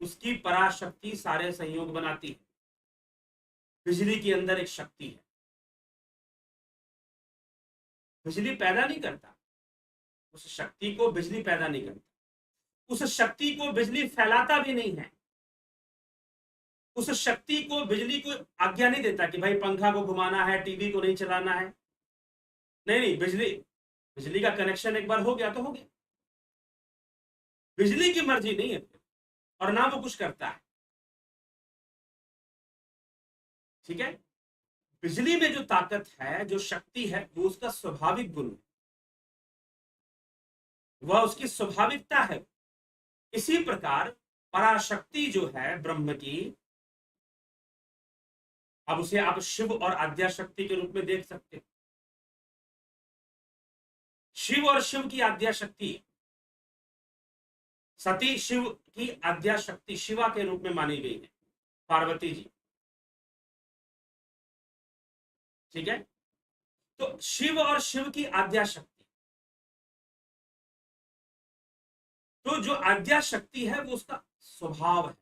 उसकी पराशक्ति सारे संयोग बनाती है। बिजली के अंदर एक शक्ति है, बिजली पैदा नहीं करता, उस शक्ति को बिजली पैदा नहीं करता, उस शक्ति को बिजली फैलाता भी नहीं है, उस शक्ति को बिजली को आज्ञा नहीं देता कि भाई पंखा को घुमाना है, टीवी को नहीं चलाना है। नहीं नहीं, बिजली बिजली का कनेक्शन एक बार हो गया तो हो गया। बिजली की मर्जी नहीं है और ना वो कुछ करता है। ठीक है, बिजली में जो ताकत है, जो शक्ति है, वो उसका स्वाभाविक गुण है, वह उसकी स्वाभाविकता है। इसी प्रकार पराशक्ति जो है ब्रह्म की, अब उसे आप शिव और आद्या शक्ति के रूप में देख सकते हैं। शिव और शिव की आद्या शक्ति, सती शिव की आद्या शक्ति शिवा के रूप में मानी गई है, पार्वती जी। ठीक है, तो शिव और शिव की आद्या शक्ति, तो जो आद्या शक्ति है वो उसका स्वभाव है,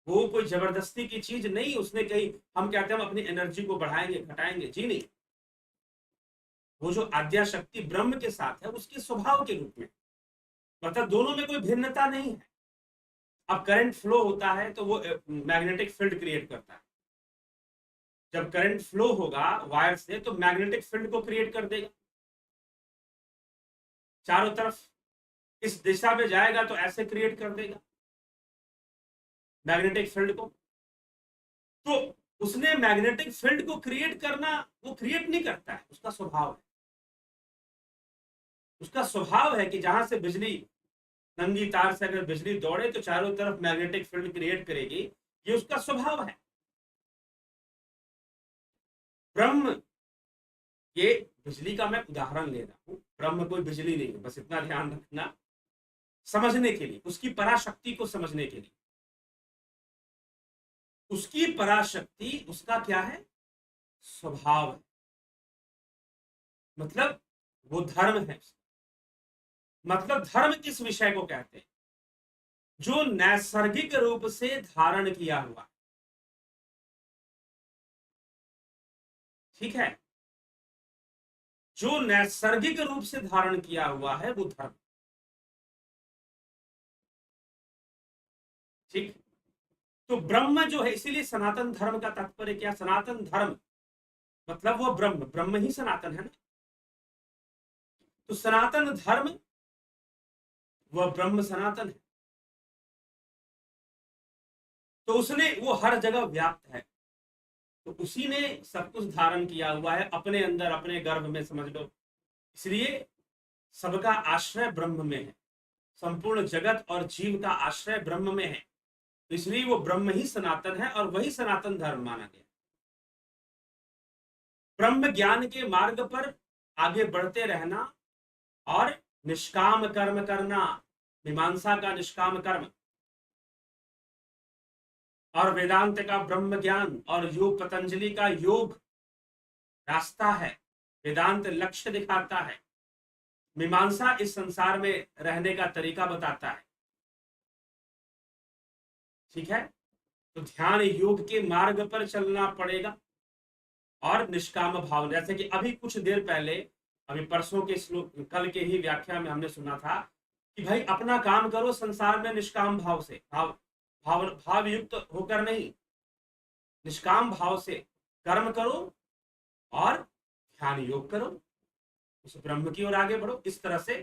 वो कोई जबरदस्ती की चीज नहीं। उसने कही हम कहते हैं हम अपनी एनर्जी को बढ़ाएंगे घटाएंगे, जी नहीं। वो जो आद्या शक्ति ब्रह्म के साथ है, उसके स्वभाव के रूप में, मतलब दोनों में कोई भिन्नता नहीं है। अब करंट फ्लो होता है तो वो मैग्नेटिक फील्ड क्रिएट करता है। जब करंट फ्लो होगा वायर से तो मैग्नेटिक फील्ड को क्रिएट कर देगा चारों तरफ। इस दिशा में जाएगा तो ऐसे क्रिएट कर देगा मैग्नेटिक फील्ड को। तो उसने मैग्नेटिक फील्ड को क्रिएट करना, वो क्रिएट नहीं करता है, उसका स्वभाव है। उसका स्वभाव है कि जहां से बिजली, नंगी तार से अगर बिजली दौड़े तो चारों तरफ मैग्नेटिक फील्ड क्रिएट करेगी, ये उसका स्वभाव है। ब्रह्म, ये बिजली का मैं उदाहरण ले रहा हूं, ब्रह्म कोई बिजली नहीं है, बस इतना ध्यान रखना, समझने के लिए, उसकी पराशक्ति को समझने के लिए। उसकी पराशक्ति उसका क्या है, स्वभाव है, मतलब वो धर्म है। मतलब धर्म किस विषय को कहते हैं, जो नैसर्गिक रूप से धारण किया हुआ, ठीक है, जो नैसर्गिक रूप से धारण किया हुआ है वो धर्म, ठीक। तो ब्रह्म जो है, इसीलिए सनातन धर्म का तात्पर्य क्या, सनातन धर्म मतलब वो ब्रह्म, ब्रह्म ही सनातन है ना। तो सनातन धर्म वह ब्रह्म सनातन है, तो उसने, वो हर जगह व्याप्त है, तो उसी ने सब कुछ धारण किया हुआ है अपने अंदर, अपने गर्भ में, समझ लो। इसलिए सबका आश्रय ब्रह्म में है, संपूर्ण जगत और जीव का आश्रय ब्रह्म में है, तो इसलिए वो ब्रह्म ही सनातन है और वही सनातन धर्म माना गया। ब्रह्म ज्ञान के मार्ग पर आगे बढ़ते रहना और निष्काम कर्म करना, मीमांसा का निष्काम कर्म, और वेदांत का ब्रह्म ज्ञान, और योग पतंजलि का योग रास्ता है। वेदांत लक्ष्य दिखाता है, मीमांसा इस संसार में रहने का तरीका बताता है, ठीक है। तो ध्यान योग के मार्ग पर चलना पड़ेगा और निष्काम भाव, जैसे कि अभी कुछ देर पहले, अभी परसों के श्लोक, कल के ही व्याख्या में हमने सुना था कि भाई अपना काम करो संसार में निष्काम भाव से, भाव युक्त होकर नहीं, निष्काम भाव से कर्म करो और ध्यान योग करो, उस ब्रह्म की ओर आगे बढ़ो। इस तरह से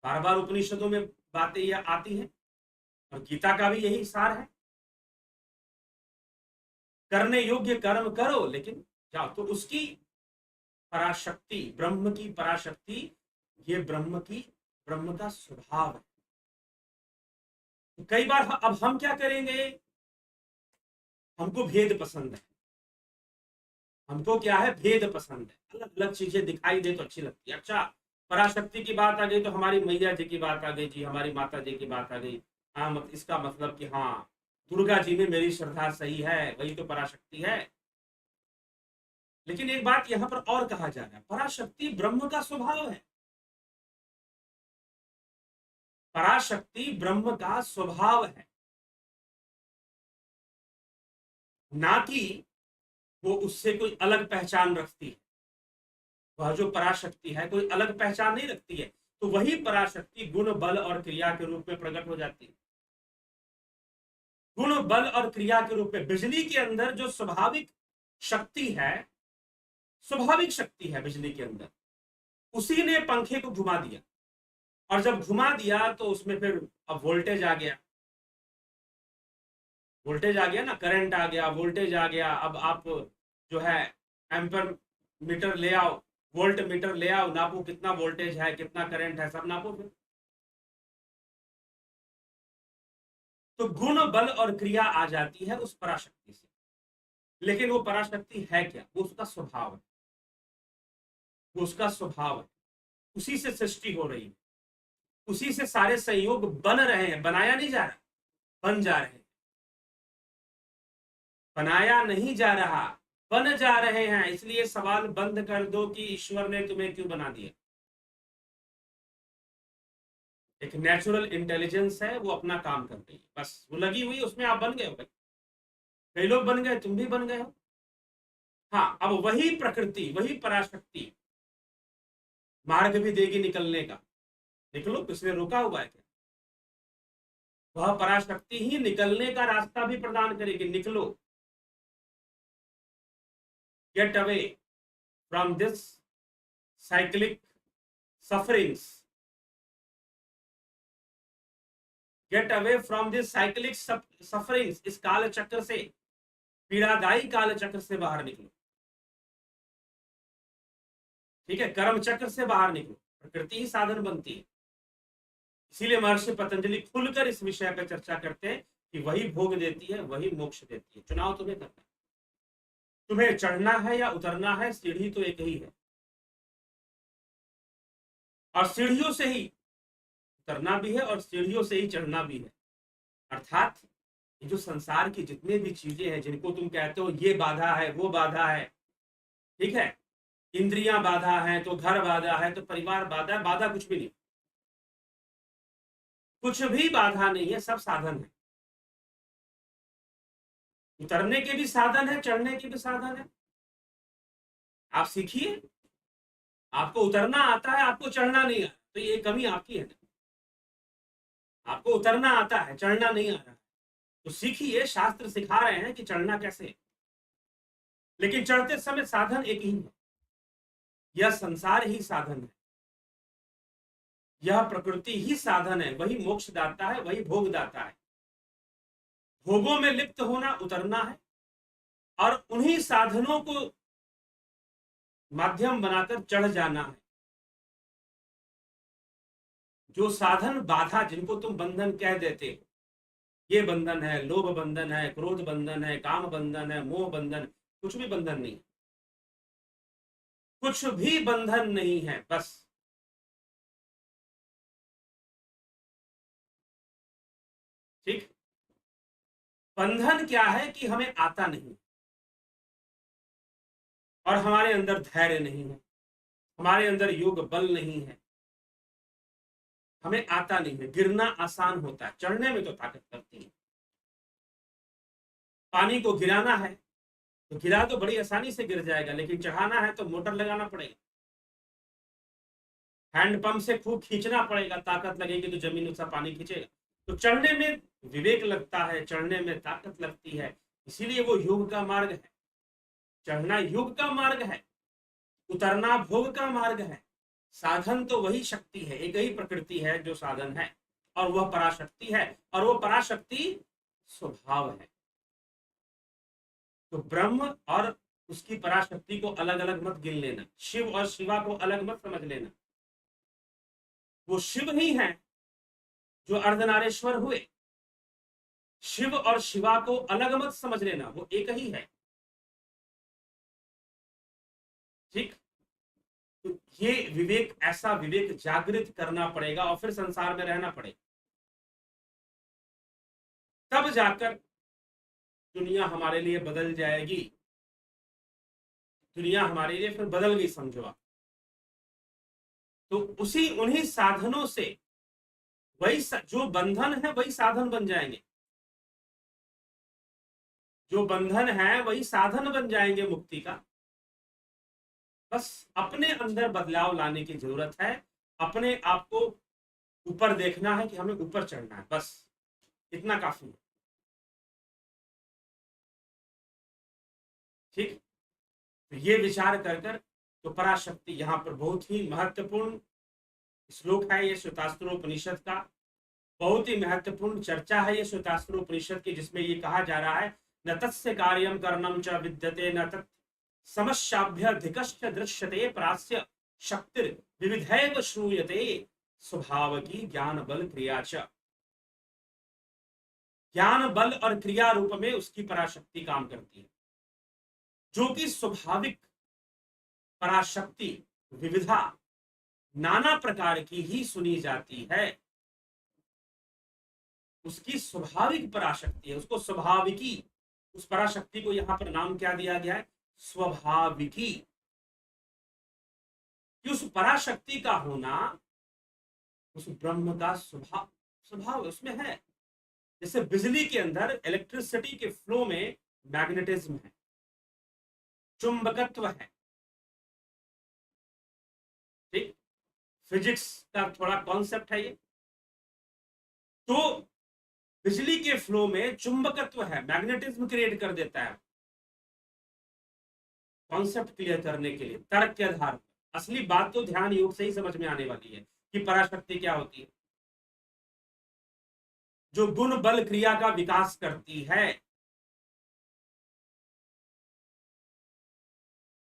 बार बार उपनिषदों में बातें ये आती हैं, और गीता का भी यही सार है, करने योग्य कर्म करो लेकिन जाओ। तो उसकी पराशक्ति, ब्रह्म की पराशक्ति, ये ब्रह्म का स्वभाव है। तो कई बार अब हम क्या करेंगे, हमको भेद पसंद है, हमको क्या है, भेद पसंद है, अलग अलग चीजें दिखाई दे तो अच्छी लगती है। अच्छा, पराशक्ति की बात आ गई तो हमारी मैया जी की बात आ गई जी, हमारी माता जी की बात आ गई, हाँ, इसका मतलब कि हाँ, दुर्गा जी में मेरी श्रद्धा सही है, वही तो पराशक्ति है। लेकिन एक बात यहां पर और कहा जा रहा है, पराशक्ति ब्रह्म का स्वभाव है, पराशक्ति ब्रह्म का स्वभाव है, ना कि वो उससे कोई अलग पहचान रखती है। वह जो पराशक्ति है कोई अलग पहचान नहीं रखती है, तो वही पराशक्ति गुण बल और क्रिया के रूप में प्रकट हो जाती है। गुण बल और क्रिया के रूप में बिजली के अंदर जो स्वाभाविक शक्ति है, स्वाभाविक शक्ति है बिजली के अंदर, उसी ने पंखे को घुमा दिया, और जब घुमा दिया तो उसमें फिर अब वोल्टेज आ गया, वोल्टेज आ गया ना, करंट आ गया, वोल्टेज आ गया। अब आप जो है एम्पर मीटर ले आओ, वोल्ट मीटर ले आओ, नापो कितना वोल्टेज है, कितना करंट है, सब नापो फिर। तो गुण बल और क्रिया आ जाती है उस पराशक्ति से, लेकिन वो पराशक्ति है क्या, वो उसका स्वभाव है, वो उसका स्वभाव है, उसी से सृष्टि हो रही है, उसी से सारे संयोग बन रहे हैं, बनाया नहीं जा रहा, बन जा रहे हैं, बनाया नहीं जा रहा, बन जा रहे हैं। इसलिए सवाल बंद कर दो कि ईश्वर ने तुम्हें क्यों बना दिया। एक नेचुरल इंटेलिजेंस है, वो अपना काम कर रही है, बस वो लगी हुई, उसमें आप बन गए हो भाई, कई लोग बन गए, तुम भी बन गए हो। हाँ, अब वही प्रकृति, वही पराशक्ति मार्ग भी देगी निकलने का, निकलो, किसने रोका हुआ है क्या, वह पराशक्ति ही निकलने का रास्ता भी प्रदान करेगी, निकलो, get away from this cyclic sufferings, get away from this cyclic sufferings, इस काल चक्र से, पीड़ादायी काल चक्र से बाहर निकलो, ठीक है, कर्म चक्र से बाहर निकलो, प्रकृति ही साधन बनती है। इसीलिए महर्षि पतंजलि खुलकर इस विषय पर चर्चा करते हैं कि वही भोग देती है, वही मोक्ष देती है, चुनाव तुम्हें करना है, तुम्हें चढ़ना है या उतरना है, सीढ़ी तो एक ही है, और सीढ़ियों से ही उतरना भी है और सीढ़ियों से ही चढ़ना भी है। अर्थात ये जो संसार की जितने भी चीजें हैं जिनको तुम कहते हो ये बाधा है वो बाधा है, ठीक है, इंद्रियां बाधा है तो घर बाधा है तो परिवार बाधा है, बाधा कुछ भी नहीं, कुछ भी बाधा नहीं है, सब साधन है। उतरने के भी साधन है, चढ़ने के भी साधन है। आप सीखिए, आपको उतरना आता है, आपको चढ़ना नहीं आता, तो ये कमी आपकी है ना। आपको उतरना आता है, चढ़ना नहीं आ रहा, तो सीखिए, शास्त्र सिखा रहे हैं कि चढ़ना कैसे है। लेकिन चढ़ते समय साधन एक ही है, यह संसार ही साधन है, यह प्रकृति ही साधन है, वही मोक्ष दाता है, वही भोग दाता है। भोगों में लिप्त होना उतरना है, और उन्हीं साधनों को माध्यम बनाकर चढ़ जाना है। जो साधन बाधा, जिनको तुम बंधन कह देते हो, ये बंधन है, लोभ बंधन है, क्रोध बंधन है, काम बंधन है, मोह बंधन, कुछ भी बंधन नहीं, कुछ भी बंधन नहीं है। बस ठीक, बंधन क्या है कि हमें आता नहीं, और हमारे अंदर धैर्य नहीं है, हमारे अंदर योग बल नहीं है, हमें आता नहीं है। गिरना आसान होता है, चढ़ने में तो ताकत लगती है। पानी को गिराना है तो गिरा तो बड़ी आसानी से गिर जाएगा, लेकिन चढ़ाना है तो मोटर लगाना पड़ेगा, हैंडपंप से खूब खींचना पड़ेगा, ताकत लगेगी तो जमीन उसका पानी खींचेगा। तो चढ़ने में विवेक लगता है, चढ़ने में ताकत लगती है, इसीलिए वो योग का मार्ग है। चढ़ना योग का मार्ग है, उतरना भोग का मार्ग है। साधन तो वही शक्ति है, एक ही प्रकृति है जो साधन है, और वह पराशक्ति है, और वो पराशक्ति स्वभाव है। तो ब्रह्म और उसकी पराशक्ति को अलग अलग मत गिन लेना, शिव और शिवा को अलग मत समझ लेना। वो शिव ही है जो अर्धनारेश्वर हुए, शिव और शिवा को अलग मत समझ लेना, वो एक ही है। ठीक, तो ये विवेक, ऐसा विवेक जागृत करना पड़ेगा, और फिर संसार में रहना पड़ेगा, तब जाकर दुनिया हमारे लिए बदल जाएगी। दुनिया हमारे लिए फिर बदल गई, समझो आप। तो उसी उन्हीं साधनों से, वही जो बंधन है वही साधन बन जाएंगे, जो बंधन है वही साधन बन जाएंगे मुक्ति का। बस अपने अंदर बदलाव लाने की जरूरत है, अपने आप को ऊपर देखना है कि हमें ऊपर चढ़ना है, बस इतना काफी है। ठीक, तो ये विचार कर कर, तो पराशक्ति यहाँ पर बहुत ही महत्वपूर्ण श्लोक है, ये श्वेतास्त्रोपनिषद का बहुत ही महत्वपूर्ण चर्चा है ये श्वेतास्त्रोपनिषद की, जिसमें ये कहा जा रहा है, न तस्य कार्यम कर्णम च विद्यते न तत् समस्याभ्यधिकश्च दृश्यते प्रास्य शक्तिर विविधैव श्रूयते स्वभाव की ज्ञान बल क्रिया च। ज्ञान बल और क्रिया रूप में उसकी पराशक्ति काम करती है, जो कि स्वाभाविक पराशक्ति विविधा नाना प्रकार की ही सुनी जाती है। उसकी स्वाभाविक पराशक्ति है, उसको स्वाभाविकी, उस पराशक्ति को यहां पर नाम क्या दिया गया है, स्वाभाविकी। कि उस पराशक्ति का होना उस ब्रह्म का स्वभाव, स्वभाव उसमें है। जैसे बिजली के अंदर, इलेक्ट्रिसिटी के फ्लो में मैग्नेटिज्म है, चुंबकत्व है। ठीक, फिजिक्स का थोड़ा कॉन्सेप्ट है ये। तो बिजली के फ्लो में चुंबकत्व है, मैग्नेटिज्म क्रिएट कर देता है। कॉन्सेप्ट क्लियर करने के लिए तर्क के आधार पर, असली बात तो ध्यान योग से ही समझ में आने वाली है कि पराशक्ति क्या होती है, जो गुण बल क्रिया का विकास करती है।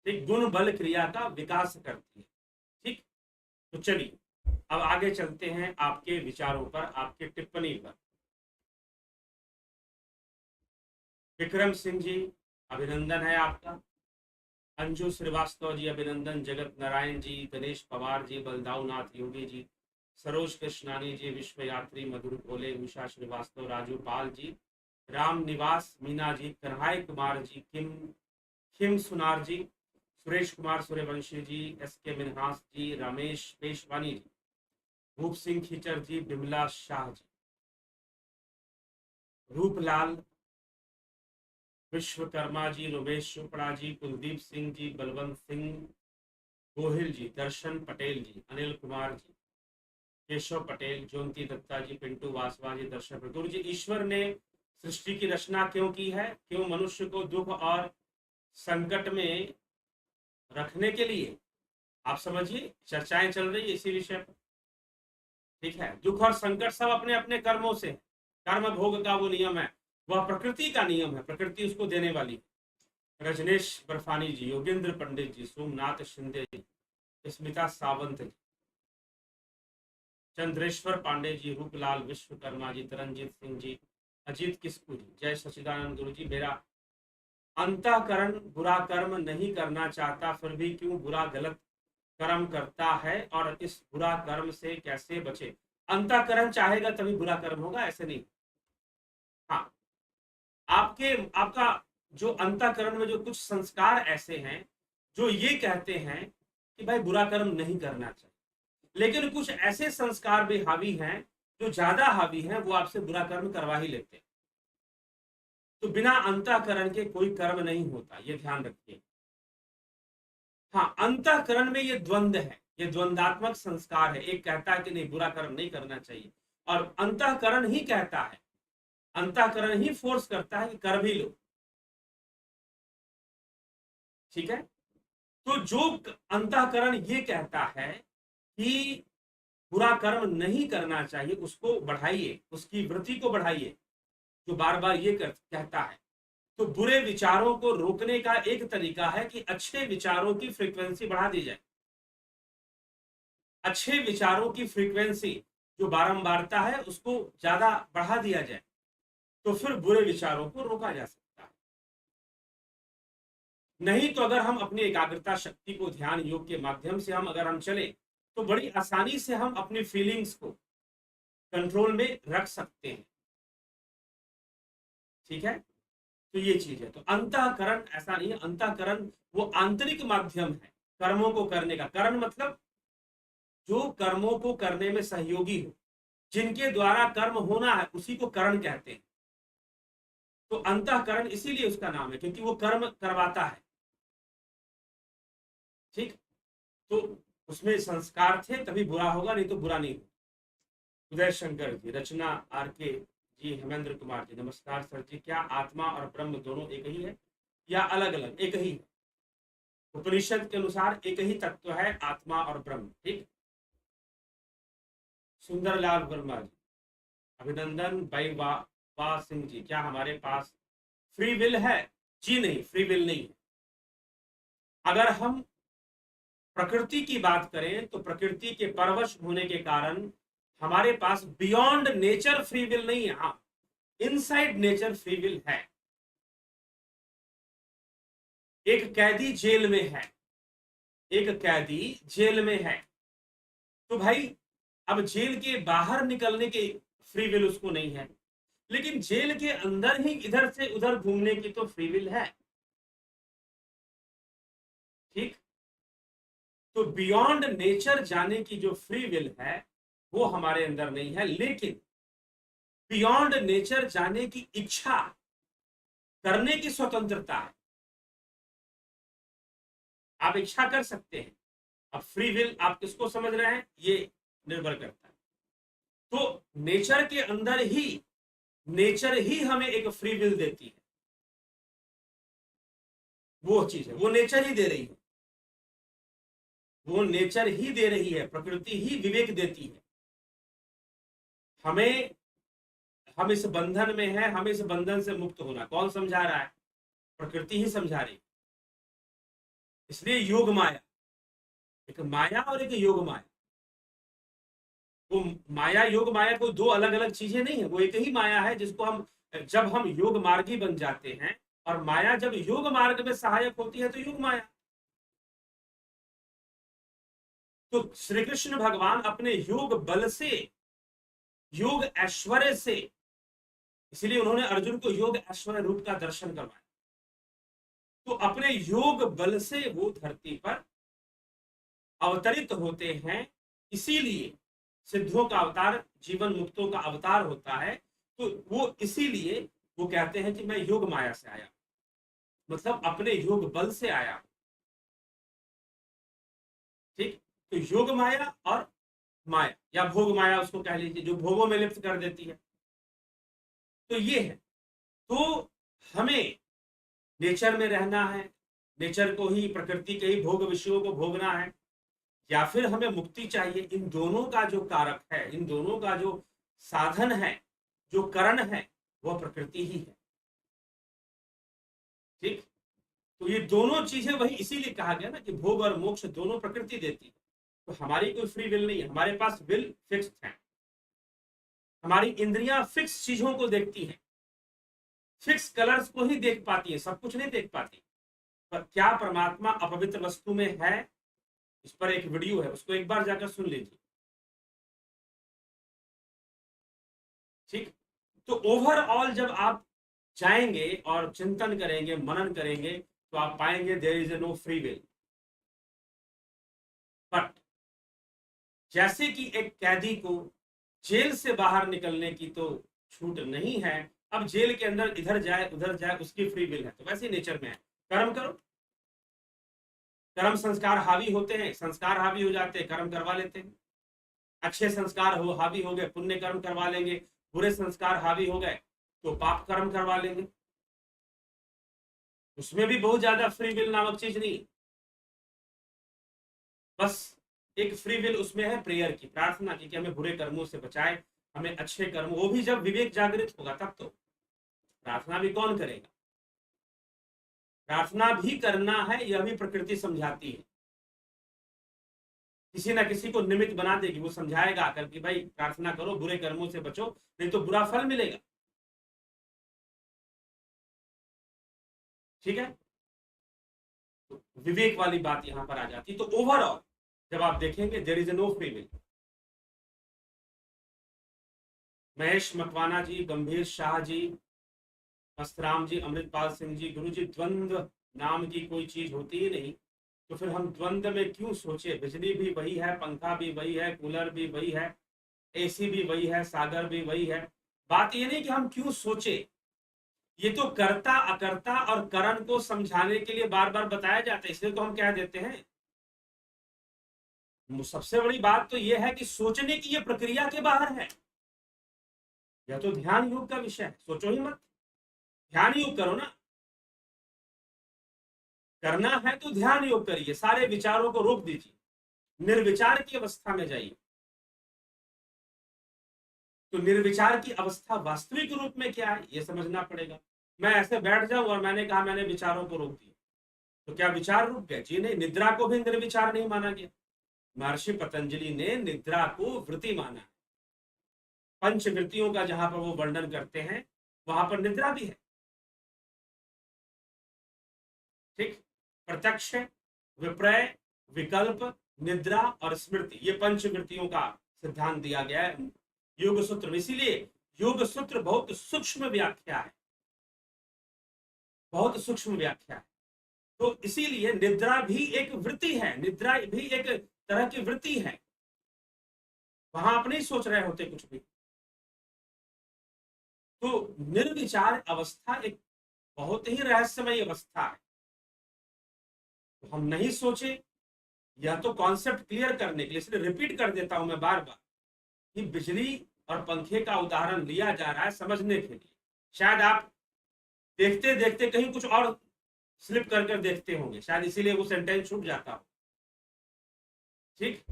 ठीक, गुण बल क्रिया का विकास करती है। ठीक, तो चलिए अब आगे चलते हैं आपके विचारों पर, आपके टिप्पणी पर। विक्रम सिंह जी, अभिनंदन है आपका, अंजू श्रीवास्तव जी, अभिनंदन, जगत नारायण जी, गणेश पवार जी, बलदाऊ नाथ योगी जी, सरोज कृष्णानी जी, विश्व यात्री मधुर बोले, उषा श्रीवास्तव, राजू पाल जी, राम निवास मीना जी, कन्हाई कुमार जी, किम सुनार जी, सुरेश कुमार सूर्यवंशी जी, एस के मिनहास जी, रमेश पेशवानी जी, भूप सिंह खीचर जी, बिमला शाह जी, रूपलाल, विश्वकर्मा जी, रुमेश चोपड़ा जी, कुलदीप सिंह जी, बलवंत सिंह गोहिल जी, दर्शन पटेल जी, अनिल कुमार जी, केशव पटेल, ज्योति दत्ता जी, पिंटू वासवा जी, दर्शन प्रतुर जी। ईश्वर ने सृष्टि की रचना क्यों की है? क्यों? मनुष्य को दुख और संकट में रखने के लिए। आप समझिए, चर्चाएं चल रही है इसी विषय पर। ठीक है, दुख और संकट सब अपने अपने कर्मों से, कर्म भोग का वो नियम है, वह प्रकृति का नियम है, प्रकृति उसको देने वाली। रजनेश बर्फानी जी, योगेंद्र पंडित जी, सोमनाथ शिंदे जी, स्मिता सावंत जी, चंद्रेश्वर पांडे जी, रूपलाल, विश्वकर्मा जी, तरनजीत सिंह जी, अजीत किस्कू जी, जय सचिदानंद गुरु जी। मेरा अंतःकरण बुरा कर्म नहीं करना चाहता, फिर भी क्यों बुरा गलत कर्म करता है और इस बुरा कर्म से कैसे बचे? अंतःकरण चाहेगा तभी बुरा कर्म होगा, ऐसे नहीं। हाँ, आपका जो अंतःकरण में जो कुछ संस्कार ऐसे हैं जो ये कहते हैं कि भाई बुरा कर्म नहीं करना चाहिए, लेकिन कुछ ऐसे संस्कार भी हावी हैं, जो ज्यादा हावी हैं, वो आपसे बुरा कर्म करवा ही लेते हैं। तो बिना अंतःकरण के कोई कर्म नहीं होता, ये ध्यान रखिए। हाँ, अंतःकरण में ये द्वंद है, ये द्वंदात्मक संस्कार है। एक कहता है कि नहीं, बुरा कर्म नहीं करना चाहिए, और अंतःकरण ही कहता है, अंतःकरण ही फोर्स करता है कि कर भी लो। ठीक है, तो जो अंतःकरण ये कहता है कि बुरा कर्म नहीं करना चाहिए, उसको बढ़ाइए, उसकी वृत्ति को बढ़ाइए, जो बार बार ये कहता है। तो बुरे विचारों को रोकने का एक तरीका है कि अच्छे विचारों की फ्रीक्वेंसी बढ़ा दी जाए। अच्छे विचारों की फ्रीक्वेंसी, जो बारंबारता है, उसको ज्यादा बढ़ा दिया जाए, तो फिर बुरे विचारों को रोका जा सकता है। नहीं तो अगर हम अपनी एकाग्रता शक्ति को ध्यान योग के माध्यम से अगर हम चले, तो बड़ी आसानी से हम अपनी फीलिंग्स को कंट्रोल में रख सकते हैं। ठीक है, तो ये चीज है। तो अंतःकरण ऐसा नहीं है, अंतःकरण वो आंतरिक माध्यम है कर्मों को करने का। करण मतलब जो कर्मों को करने में सहयोगी हो, जिनके द्वारा कर्म होना है, उसी को करण कहते हैं। तो अंतःकरण इसीलिए उसका नाम है, क्योंकि वो कर्म करवाता है। ठीक, तो उसमें संस्कार थे तभी बुरा होगा, नहीं तो बुरा नहीं होगा। उदय शंकर जी, रचना आर के जी, हेमेंद्र कुमार जी, नमस्कार सर जी। क्या आत्मा और ब्रह्म दोनों एक ही है या अलग अलग? एक ही है, उपनिषद के अनुसार एक ही तत्व है आत्मा और ब्रह्म। ठीक, सुंदरलाल वर्मा जी, अभिनंदन। भाई वाह सिंह जी, क्या हमारे पास फ्री विल है? जी नहीं, फ्री विल नहीं है। अगर हम प्रकृति की बात करें तो प्रकृति के परवश होने के कारण हमारे पास बियॉन्ड नेचर फ्री विल नहीं है। हाँ, इनसाइड नेचर फ्री विल है। एक कैदी जेल में है, एक कैदी जेल में है, तो भाई अब जेल के बाहर निकलने की फ्री विल उसको नहीं है, लेकिन जेल के अंदर ही इधर से उधर घूमने की तो फ्री विल है। ठीक, तो बियॉन्ड नेचर जाने की जो फ्री विल है वो हमारे अंदर नहीं है, लेकिन बियॉन्ड नेचर जाने की इच्छा करने की स्वतंत्रता है। आप इच्छा कर सकते हैं। अब फ्री विल आप किसको समझ रहे हैं, ये निर्भर करता है। तो नेचर ही हमें एक फ्री विल देती है। वो चीज है, वो नेचर ही दे रही है, वो नेचर ही दे रही है, प्रकृति ही विवेक देती है हमें। हम इस बंधन में हैं, हमें इस बंधन से मुक्त होना कौन समझा रहा है? प्रकृति ही समझा रही है। इसलिए योग माया, एक माया और एक योग माया। वो माया योग माया कोई दो अलग अलग चीजें नहीं है, वो एक ही माया है, जिसको हम जब हम योग मार्गी बन जाते हैं, और माया जब योग मार्ग में सहायक होती है तो योग माया। तो श्री कृष्ण भगवान अपने योग बल से, योग ऐश्वर्य से, इसलिए उन्होंने अर्जुन को योग ऐश्वर्य रूप का दर्शन करवाया। तो अपने योग बल से वो धरती पर अवतरित होते हैं, इसीलिए सिद्धों का अवतार जीवन मुक्तों का अवतार होता है। तो वो इसीलिए वो कहते हैं कि मैं योग माया से आया, मतलब अपने योग बल से आया। ठीक, तो योग माया और माया या भोग माया उसको कह लीजिए, जो भोगों में लिप्त कर देती है। तो ये है, तो हमें नेचर में रहना है, नेचर को ही, प्रकृति के ही भोग विषयों को भोगना है, या फिर हमें मुक्ति चाहिए। इन दोनों का जो कारक है, इन दोनों का जो साधन है, जो करण है, वह प्रकृति ही है। ठीक, तो ये दोनों चीजें वही, इसीलिए कहा गया ना कि भोग और मोक्ष दोनों प्रकृति देती है। तो हमारी कोई फ्री विल नहीं है, हमारे पास विल फिक्स्ड है। हमारी इंद्रियां फिक्स चीजों को देखती हैं, फिक्स कलर्स को ही देख पाती है, सब कुछ नहीं देख पाती। पर क्या परमात्मा अपवित्र वस्तु में है? इस पर एक वीडियो है, उसको एक बार जाकर सुन लीजिए। ठीक, तो ओवरऑल जब आप जाएंगे और चिंतन करेंगे, मनन करेंगे, तो आप पाएंगे there is no free will. But जैसे कि एक कैदी को जेल से बाहर निकलने की तो छूट नहीं है, अब जेल के अंदर इधर जाए उधर जाए उसकी फ्री विल है, तो वैसे नेचर में है। कर्म करो, कर्म संस्कार हावी होते हैं, संस्कार हावी हो जाते हैं, कर्म करवा लेते हैं। अच्छे संस्कार हो हावी हो गए, पुण्य कर्म करवा लेंगे। बुरे संस्कार हावी हो गए तो पाप कर्म करवा लेंगे। उसमें भी बहुत ज्यादा फ्री विल नामक चीज नहीं, बस एक फ्री विल उसमें है प्रेयर की, प्रार्थना की कि हमें बुरे कर्मों से बचाए, हमें अच्छे कर्म, वो भी जब विवेक जागृत होगा तब। तो प्रार्थना भी कौन करेगा? प्रार्थना भी करना है, यह भी प्रकृति समझाती है। किसी ना किसी को निमित्त बना देगी, वो समझाएगा आकर कि भाई प्रार्थना करो, बुरे कर्मों से बचो, नहीं तो बुरा फल मिलेगा। ठीक है, तो विवेक वाली बात यहां पर आ जाती। तो ओवरऑल जब आप देखेंगे there is no free will. Mahesh Makwana ji, Gambhir Shah जी, मस्तराम जी, अमृतपाल सिंह जी, गुरु जी, द्वंद्व नाम की कोई चीज होती ही नहीं, तो फिर हम द्वंद्व में क्यों सोचे? बिजली भी वही है, पंखा भी वही है, कूलर भी वही है, एसी भी वही है, सागर भी वही है। बात ये नहीं कि हम क्यों सोचे, ये तो कर्ता अकर्ता और करण को समझाने के लिए बार बार बताया जाता है, इसलिए तो हम कह देते हैं। सबसे बड़ी बात तो यह है कि सोचने की ये प्रक्रिया के बाहर है। यह तो ध्यान योग का विषय है, सोचो ही मत, ध्यान योग करो ना। करना है तो ध्यान योग करिए, सारे विचारों को रोक दीजिए, निर्विचार की अवस्था में जाइए। तो निर्विचार की अवस्था वास्तविक रूप में क्या है, यह समझना पड़ेगा। मैं ऐसे बैठ जाऊं और मैंने कहा मैंने विचारों को रोक दिया, तो क्या विचार रुक गए? जी नहीं, निद्रा को भी निर्विचार नहीं माना गया। महर्षि पतंजलि ने निद्रा को वृत्ति माना। पंच वृत्तियों का जहां पर वो वर्णन करते हैं, वहां पर निद्रा भी है। ठीक, प्रत्यक्ष, विपर्य, विकल्प, निद्रा और स्मृति, ये पंच वृत्तियों का सिद्धांत दिया गया है योग सूत्र में। इसीलिए योग सूत्र बहुत सूक्ष्म व्याख्या है, बहुत सूक्ष्म व्याख्या है। तो इसीलिए निद्रा भी एक वृत्ति है, निद्रा भी एक तरह की वृत्ति है। वहां आप नहीं सोच रहे होते कुछ भी। तो निर्विचार अवस्था एक बहुत ही रहस्यमय अवस्था है। तो हम नहीं सोचे, यह तो कॉन्सेप्ट क्लियर करने के लिए इसलिए रिपीट कर देता हूं मैं बार बार कि बिजली और पंखे का उदाहरण लिया जा रहा है समझने के लिए। शायद आप देखते देखते कहीं कुछ और स्लिप कर कर देखते होंगे, शायद इसीलिए वो सेंटेंस छूट जाता हो। ठीक,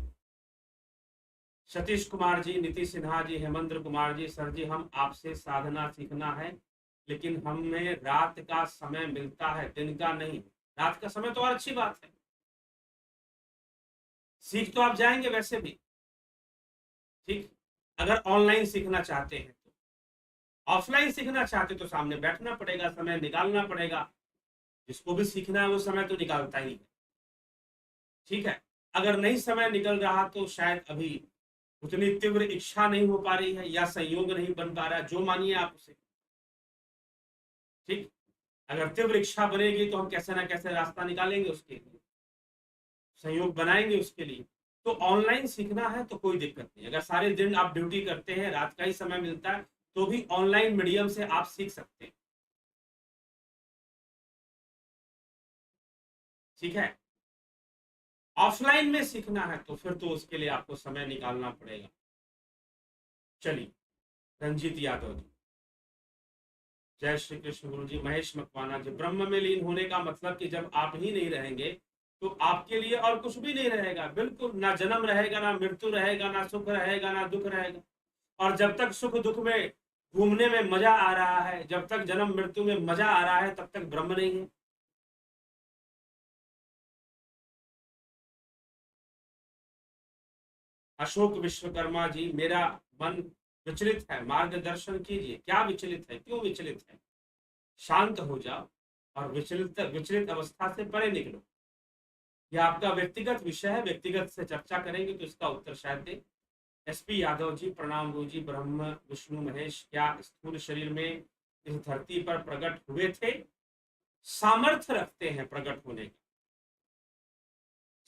सतीश कुमार जी, नीतीश सिन्हा जी, हेमंत कुमार जी, सर जी हम आपसे साधना सीखना है, लेकिन हमें रात का समय मिलता है, दिन का नहीं। रात का समय तो और अच्छी बात है, सीख तो आप जाएंगे वैसे भी। ठीक, अगर ऑनलाइन सीखना चाहते हैं तो, ऑफलाइन सीखना चाहते तो सामने बैठना पड़ेगा, समय निकालना पड़ेगा। जिसको भी सीखना है वो समय तो निकालता ही है। ठीक है, अगर नहीं समय निकल रहा तो शायद अभी उतनी तीव्र इच्छा नहीं हो पा रही है या संयोग नहीं बन पा रहा, जो मानिए आप उसे। ठीक, अगर तीव्र इच्छा बनेगी तो हम कैसे ना कैसे रास्ता निकालेंगे उसके लिए, संयोग बनाएंगे उसके लिए। तो ऑनलाइन सीखना है तो कोई दिक्कत नहीं, अगर सारे दिन आप ड्यूटी करते हैं, रात का ही समय मिलता है, तो भी ऑनलाइन मीडियम से आप सीख सकते हैं। ठीक है, ऑफलाइन में सीखना है तो फिर तो उसके लिए आपको समय निकालना पड़ेगा। चलिए, रंजीत यादव जी, जय श्री कृष्ण गुरु जी। महेश मकवाना जी, ब्रह्म में लीन होने का मतलब कि जब आप ही नहीं रहेंगे तो आपके लिए और कुछ भी नहीं रहेगा। बिल्कुल, ना जन्म रहेगा, ना मृत्यु रहेगा, ना सुख रहेगा, ना दुख रहेगा। और जब तक सुख दुख में घूमने में मजा आ रहा है, जब तक जन्म मृत्यु में मजा आ रहा है, तब तक ब्रह्म नहीं है। अशोक विश्वकर्मा जी, मेरा मन विचलित है, मार्गदर्शन कीजिए। क्या विचलित है, क्यों विचलित है? शांत हो जाओ और विचलित विचलित अवस्था से परे निकलो। यह आपका व्यक्तिगत विषय है, व्यक्तिगत से चर्चा करेंगे तो इसका उत्तर शायद दे। एसपी यादव जी, प्रणाम गुरु जी। ब्रह्म विष्णु महेश क्या स्थूल शरीर में इस धरती पर प्रकट हुए थे? सामर्थ्य रखते हैं प्रकट होने का।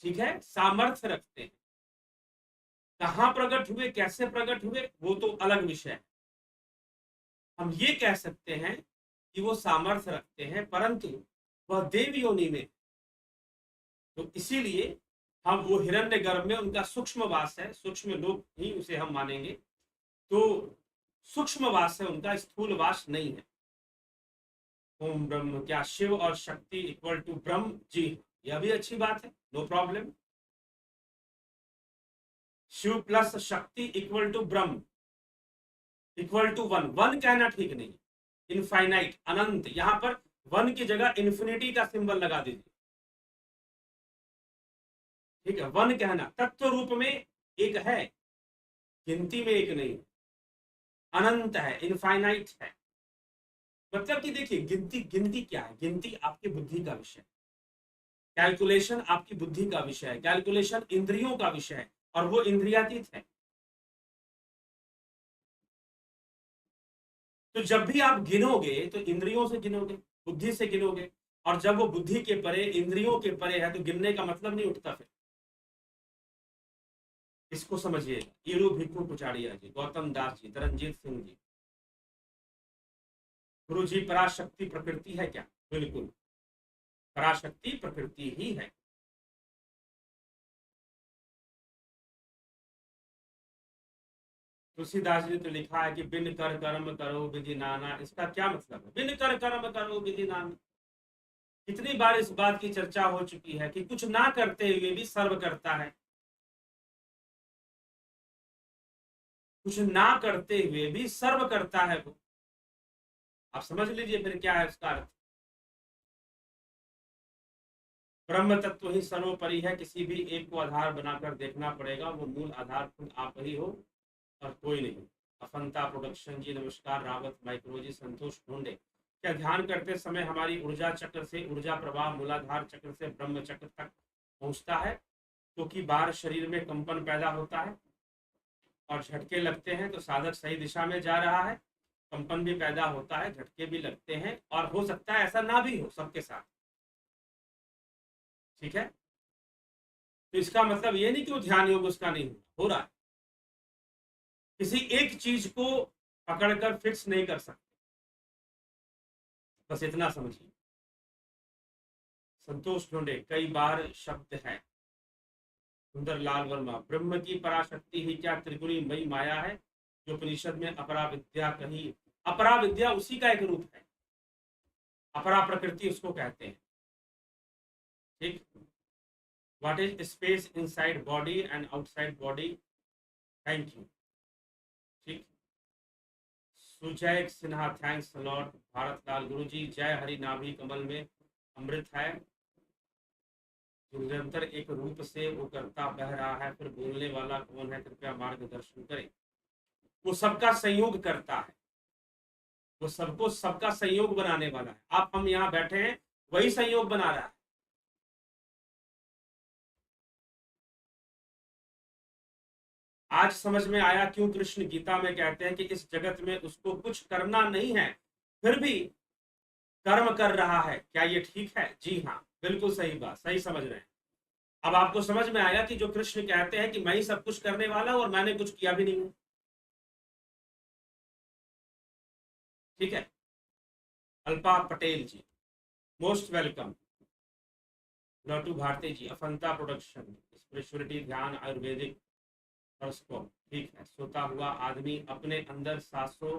ठीक है, सामर्थ्य रखते हैं। कहाँ प्रकट हुए, कैसे प्रकट हुए, वो तो अलग विषय है। हम ये कह सकते हैं कि वो सामर्थ्य रखते हैं, परंतु वह देव योनि में, तो इसीलिए हम वो हिरण्यगर्भ में उनका सूक्ष्म वास है, सूक्ष्म लोक ही उसे हम मानेंगे। तो सूक्ष्म वास है उनका, स्थूल वास नहीं है। ओम ब्रह्म, क्या शिव और शक्ति इक्वल टू ब्रह्म? जी, यह भी अच्छी बात है, नो प्रॉब्लम। शिव प्लस शक्ति equal to Brahma equal to one. One कहना ठीक नहीं, इनफाइनाइट, अनंत। यहां पर वन की जगह इन्फिनिटी का सिंबल लगा दीजिए। ठीक है, वन कहना तत्व रूप में एक है, गिनती में एक नहीं, अनंत है, इनफाइनाइट है। मतलब कि देखिए, गिनती गिनती क्या है? गिनती आपकी बुद्धि का विषय है, कैलकुलेशन आपकी बुद्धि का विषय है, कैलकुलेशन इंद्रियों का विषय है, और वो इंद्रियातीत है। तो जब भी आप गिनोगे तो इंद्रियों से गिनोगे, बुद्धि से गिनोगे, और जब वो बुद्धि के परे, इंद्रियों के परे है, तो गिनने का मतलब नहीं उठता फिर। इसको समझिएगा। ईरू भिक्खू कुचाड़िया जी, गौतम दास जी, तरनजीत सिंह जी। गुरु जी, पराशक्ति प्रकृति है क्या? बिल्कुल, पराशक्ति प्रकृति ही है। तुलसीदास जी ने तो लिखा है कि बिन कर कर्म करो विधि नाना। इसका क्या मतलब है, बिन कर कर्म करो विधि नाना? कितनी बार इस बात की चर्चा हो चुकी है कि कुछ ना करते हुए भी सर्व करता है, कुछ ना करते हुए भी सर्व करता है वो। आप समझ लीजिए फिर क्या है उसका अर्थ। ब्रह्म तत्व ही सर्वोपरि है, किसी भी एक को आधार बनाकर देखना पड़ेगा, वो मूल आधार खुद आप ही हो और कोई नहीं। अफंता प्रोडक्शन जी, नमस्कार। रावत माइक्रो जी, संतोष ढूंढे, क्या ध्यान करते समय हमारी ऊर्जा चक्र से ऊर्जा प्रवाह मूलाधार चक्र से ब्रह्म चक्र तक पहुंचता है, क्योंकि बाहर शरीर में कंपन पैदा होता है और झटके लगते हैं, तो साधक सही दिशा में जा रहा है। कंपन भी पैदा होता है, झटके भी लगते हैं, और हो सकता है ऐसा ना भी हो सबके साथ। ठीक है, तो इसका मतलब ये नहीं कि वो ध्यान योग उसका नहीं हो रहा है। किसी एक चीज को पकड़कर फिक्स नहीं कर सकते, बस इतना समझिए। संतोष ढूंढे, कई बार शब्द है। सुंदर लाल वर्मा, ब्रह्म की पराशक्ति ही क्या त्रिगुणी मई माया है, जो उपनिषद में अपरा विद्या कही। अपरा विद्या उसी का एक रूप है, अपरा प्रकृति उसको कहते हैं। ठीक, what is space inside body and outside body? Thank you. ठीक, सुजय सिन्हा, थैंक्स लॉर्ड। भारत लाल, गुरु जी जय हरि। नाभि कमल में अमृत है, जो निरंतर एक रूप से वो करता बह रहा है, फिर बोलने वाला कौन है, कृपया मार्गदर्शन करें। वो सबका संयोग करता है, वो सबको सबका संयोग बनाने वाला है। आप हम यहाँ बैठे हैं, वही संयोग बना रहा है। आज समझ में आया क्यों कृष्ण गीता में कहते हैं कि इस जगत में उसको कुछ करना नहीं है, फिर भी कर्म कर रहा है। क्या ये ठीक है? जी हाँ, बिल्कुल सही बात, सही समझ रहे हैं। अब आपको समझ में आया कि जो कृष्ण कहते हैं कि मैं ही सब कुछ करने वाला हूं और मैंने कुछ किया भी नहीं है। ठीक है, अल्पा पटेल जी, मोस्ट वेलकम। लॉटू भारती जी, अफंता प्रोडक्शन, स्पिरिचुअलिटी, ध्यान, आयुर्वेदिक परस्पर। ठीक है, सोता हुआ आदमी अपने अंदर सांसों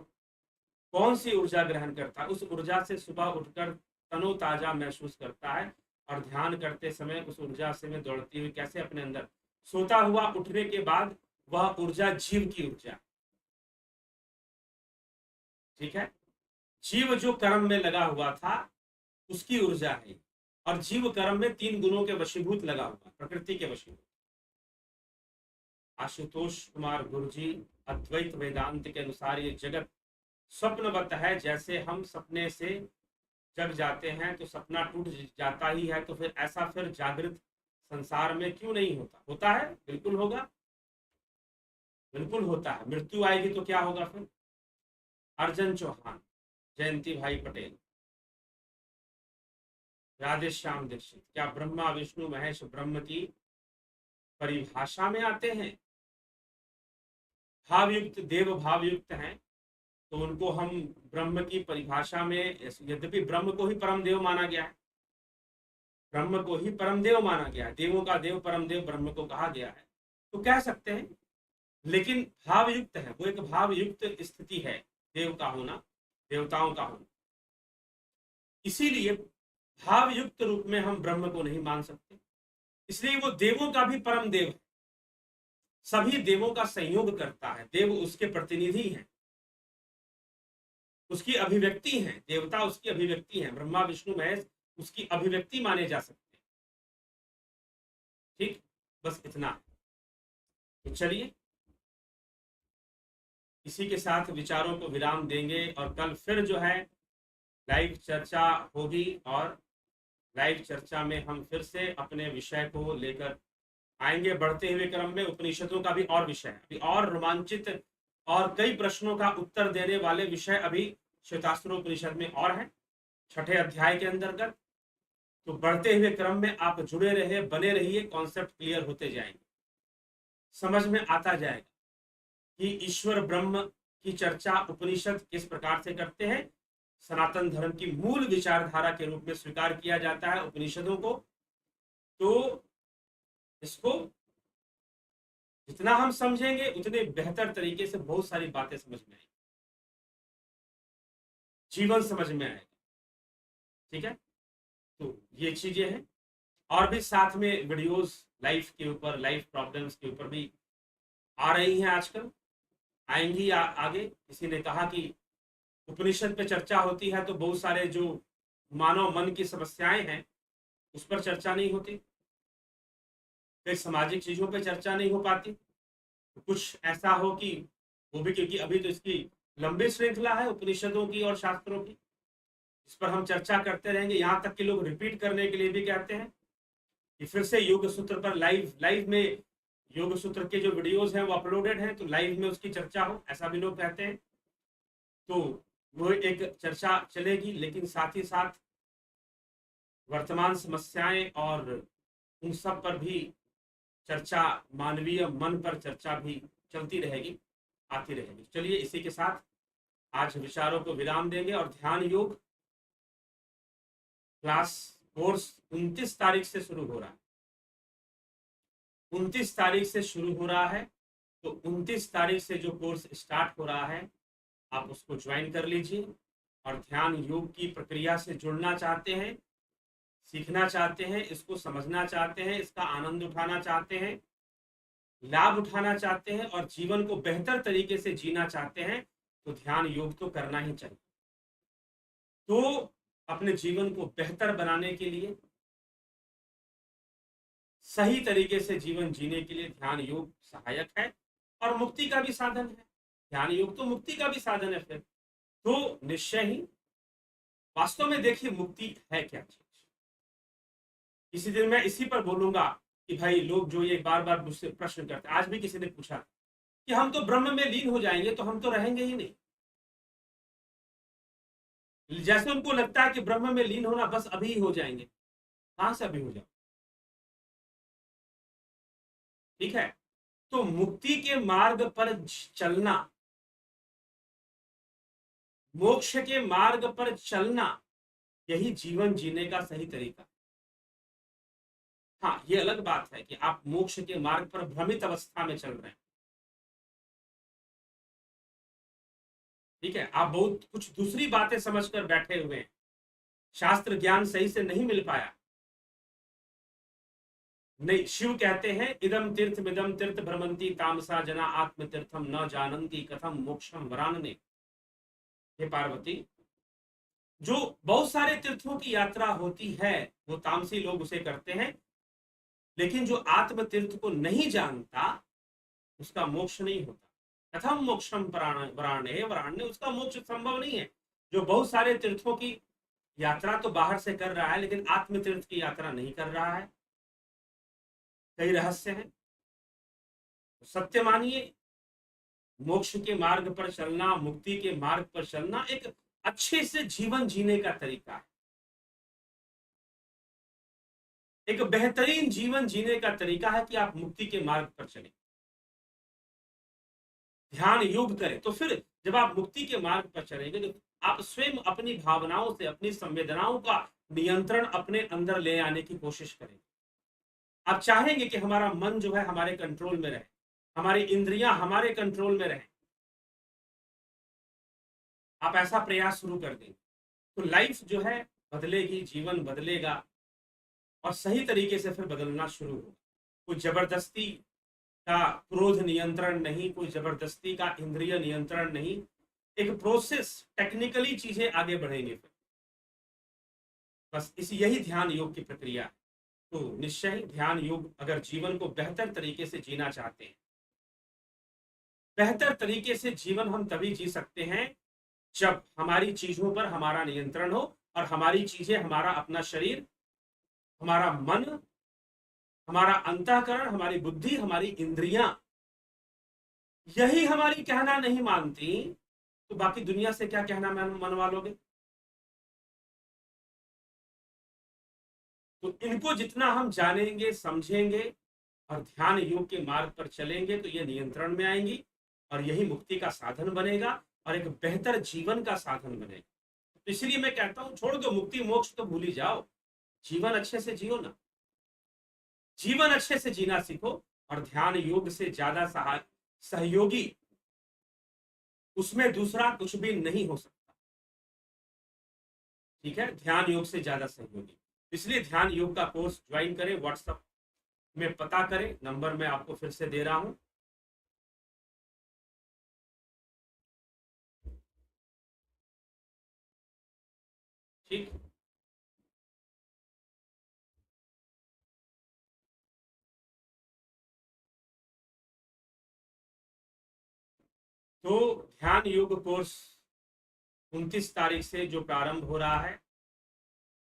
कौन सी ऊर्जा ग्रहण करता है, उस ऊर्जा से सुबह उठकर तरोताजा महसूस करता है और ध्यान करते समय उस ऊर्जा से में दौड़ती हुई कैसे अपने अंदर। सोता हुआ उठने के बाद वह ऊर्जा जीव की ऊर्जा। ठीक है, जीव जो कर्म में लगा हुआ था उसकी ऊर्जा है, और जीव कर्म में तीन गुणों के वशीभूत लगा हुआ, प्रकृति के वशीभूत। आशुतोष कुमार गुरुजी, अद्वैत वेदांत के अनुसार ये जगत स्वप्नवत है। जैसे हम सपने से जग जाते हैं तो सपना टूट जाता ही है, तो फिर ऐसा फिर जागृत संसार में क्यों नहीं होता? होता है, बिल्कुल होगा, बिल्कुल होता है। मृत्यु आएगी तो क्या होगा फिर? अर्जन चौहान, जयंती भाई पटेल, राधे श्याम दीक्षित, क्या ब्रह्मा विष्णु महेश ब्रह्म की परिभाषा में आते हैं? भावयुक्त देव भावयुक्त हैं तो उनको हम ब्रह्म की परिभाषा में, यद्यपि ब्रह्म को ही परम देव माना गया है, ब्रह्म को ही परम देव माना गया है, देवों का देव परम देव ब्रह्म को कहा गया है, तो कह सकते हैं। लेकिन भावयुक्त है, वो एक भावयुक्त स्थिति है, देव का होना, देवताओं का होना। इसीलिए भावयुक्त रूप में हम ब्रह्म को नहीं मान सकते, इसलिए वो देवों का भी परम देव है, सभी देवों का संयोग करता है, देव उसके प्रतिनिधि हैं, उसकी अभिव्यक्ति है, देवता उसकी अभिव्यक्ति है, ब्रह्मा विष्णु महेश उसकी अभिव्यक्ति माने जा सकते हैं। ठीक, बस इतना है। तो चलिए इसी के साथ विचारों को विराम देंगे, और कल फिर जो है लाइव चर्चा होगी, और लाइव चर्चा में हम फिर से अपने विषय को लेकर आएंगे। बढ़ते हुए क्रम में उपनिषदों का भी और विषय है, अभी और रोमांचित और कई प्रश्नों का उत्तर देने वाले विषय अभी श्वेतास्त्र उपनिषद में और है, 6ठे अध्याय के अंतर्गत। तो बढ़ते हुए क्रम में आप जुड़े रहे, बने रहिए, कॉन्सेप्ट क्लियर होते जाएंगे, समझ में आता जाएगा कि ईश्वर ब्रह्म की चर्चा उपनिषद किस प्रकार से करते हैं, सनातन धर्म की मूल विचारधारा के रूप में स्वीकार किया जाता है उपनिषदों को। तो इसको जितना हम समझेंगे उतने बेहतर तरीके से बहुत सारी बातें समझ में आएंगी, जीवन समझ में आएगा। ठीक है, तो ये चीजें हैं, और भी साथ में वीडियोस लाइफ के ऊपर, लाइफ प्रॉब्लम्स के ऊपर भी आ रही हैं आजकल, आएंगी आगे। किसी ने कहा कि उपनिषद पे चर्चा होती है तो बहुत सारे जो मानव मन की समस्याएं हैं उस पर चर्चा नहीं होती, फिर सामाजिक चीजों पे चर्चा नहीं हो पाती। तो कुछ ऐसा हो कि वो भी, क्योंकि अभी तो इसकी लंबी श्रृंखला है उपनिषदों की और शास्त्रों की, इस पर हम चर्चा करते रहेंगे। यहाँ तक कि लोग रिपीट करने के लिए भी कहते हैं कि फिर से योग सूत्र पर लाइव में योग सूत्र के जो वीडियोस हैं वो अपलोडेड हैं, तो लाइव में उसकी चर्चा हो, ऐसा भी लोग कहते हैं। तो वो एक चर्चा चलेगी, लेकिन साथ ही साथ वर्तमान समस्याएं और उन सब पर भी चर्चा, मानवीय मन पर चर्चा भी चलती रहेगी, आती रहेगी। चलिए इसी के साथ आज विचारों को विराम देंगे, और ध्यान योग क्लास कोर्स 29 तारीख से शुरू हो रहा है, 29 तारीख से शुरू हो रहा है। तो 29 तारीख से जो कोर्स स्टार्ट हो रहा है आप उसको ज्वाइन कर लीजिए, और ध्यान योग की प्रक्रिया से जुड़ना चाहते हैं, सीखना चाहते हैं, इसको समझना चाहते हैं, इसका आनंद उठाना चाहते हैं, लाभ उठाना चाहते हैं, और जीवन को बेहतर तरीके से जीना चाहते हैं, तो ध्यान योग तो करना ही चाहिए। तो अपने जीवन को बेहतर बनाने के लिए, सही तरीके से जीवन जीने के लिए ध्यान योग सहायक है, और मुक्ति का भी साधन है। ध्यान योग तो मुक्ति का भी साधन है फिर तो निश्चय ही। वास्तव में देखिए मुक्ति है क्या चीज, किसी दिन मैं इसी पर बोलूंगा कि भाई लोग जो ये बार बार मुझसे प्रश्न करते हैं, आज भी किसी ने पूछा कि हम तो ब्रह्म में लीन हो जाएंगे, तो हम तो रहेंगे ही नहीं। जैसे उनको लगता है कि ब्रह्म में लीन होना बस अभी हो जाएंगे, कहां से अभी हो जाओ। ठीक है, तो मुक्ति के मार्ग पर चलना, मोक्ष के मार्ग पर चलना, यही जीवन जीने का सही तरीका। हाँ, ये अलग बात है कि आप मोक्ष के मार्ग पर भ्रमित अवस्था में चल रहे हैं। ठीक है, आप बहुत कुछ दूसरी बातें समझकर बैठे हुए हैं, शास्त्र ज्ञान सही से नहीं मिल पाया। नहीं, शिव कहते हैं इदम तीर्थ मिदम तीर्थ भ्रमंती तामसा जना आत्म तीर्थम न जानंती कथम मोक्षम वरानने। हे पार्वती, जो बहुत सारे तीर्थों की यात्रा होती है वो तामसी लोग उसे करते हैं, लेकिन जो आत्म तीर्थ को नहीं जानता उसका मोक्ष नहीं होता। कथम मोक्षम वराणे वराण्य, उसका मोक्ष संभव नहीं है। जो बहुत सारे तीर्थों की यात्रा तो बाहर से कर रहा है, लेकिन आत्म तीर्थ की यात्रा नहीं कर रहा है, कई रहस्य हैं। सत्य मानिए, मोक्ष के मार्ग पर चलना, मुक्ति के मार्ग पर चलना एक अच्छे से जीवन जीने का तरीका है, एक बेहतरीन जीवन जीने का तरीका है कि आप मुक्ति के मार्ग पर चलें, ध्यान योग करें। तो फिर जब आप मुक्ति के मार्ग पर चलेंगे तो आप स्वयं अपनी भावनाओं से, अपनी संवेदनाओं का नियंत्रण अपने अंदर ले आने की कोशिश करेंगे। आप चाहेंगे कि हमारा मन जो है हमारे कंट्रोल में रहे, हमारी इंद्रियां हमारे कंट्रोल में रहे। आप ऐसा प्रयास शुरू कर देंगे तो लाइफ जो है बदलेगी, जीवन बदलेगा, और सही तरीके से फिर बदलना शुरू होगा। कोई जबरदस्ती का क्रोध नियंत्रण नहीं, कोई जबरदस्ती का इंद्रिय नियंत्रण नहीं, एक प्रोसेस, टेक्निकली चीजें आगे बढ़ेंगे फिर। बस इस यही ध्यान योग की प्रक्रिया है। तो निश्चय ध्यान योग, अगर जीवन को बेहतर तरीके से जीना चाहते हैं, बेहतर तरीके से जीवन हम तभी जी सकते हैं जब हमारी चीजों पर हमारा नियंत्रण हो, और हमारी चीजें, हमारा अपना शरीर, हमारा मन, हमारा अंतःकरण, हमारी बुद्धि, हमारी इंद्रियां, यही हमारी कहना नहीं मानती, तो बाकी दुनिया से क्या कहना मनवा लोगे। तो इनको जितना हम जानेंगे, समझेंगे और ध्यान योग के मार्ग पर चलेंगे तो ये नियंत्रण में आएंगी, और यही मुक्ति का साधन बनेगा और एक बेहतर जीवन का साधन बनेगा। तो इसलिए मैं कहता हूं, छोड़ दो मुक्ति मोक्ष तो भूल ही जाओ, जीवन अच्छे से जियो ना, जीवन अच्छे से जीना सीखो। और ध्यान योग से ज्यादा सहयोगी उसमें दूसरा कुछ भी नहीं हो सकता। ठीक है, ध्यान योग से ज्यादा सहयोगी, इसलिए ध्यान योग का कोर्स ज्वाइन करें। व्हाट्सएप में पता करें, नंबर मैं आपको फिर से दे रहा हूं। ठीक, तो ध्यान योग कोर्स 29 तारीख से जो प्रारंभ हो रहा है,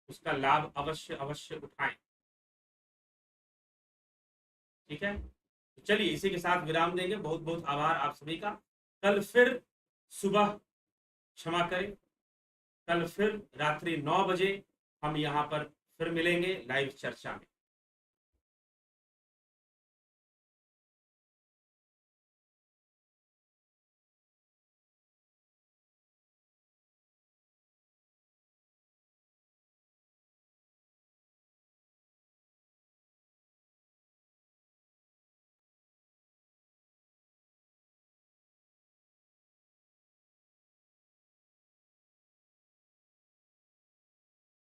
उसका लाभ अवश्य अवश्य उठाएं। ठीक है, तो चलिए इसी के साथ विराम देंगे। बहुत बहुत आभार आप सभी का। कल फिर सुबह, क्षमा करें, कल फिर रात्रि 9 बजे हम यहाँ पर फिर मिलेंगे लाइव चर्चा में।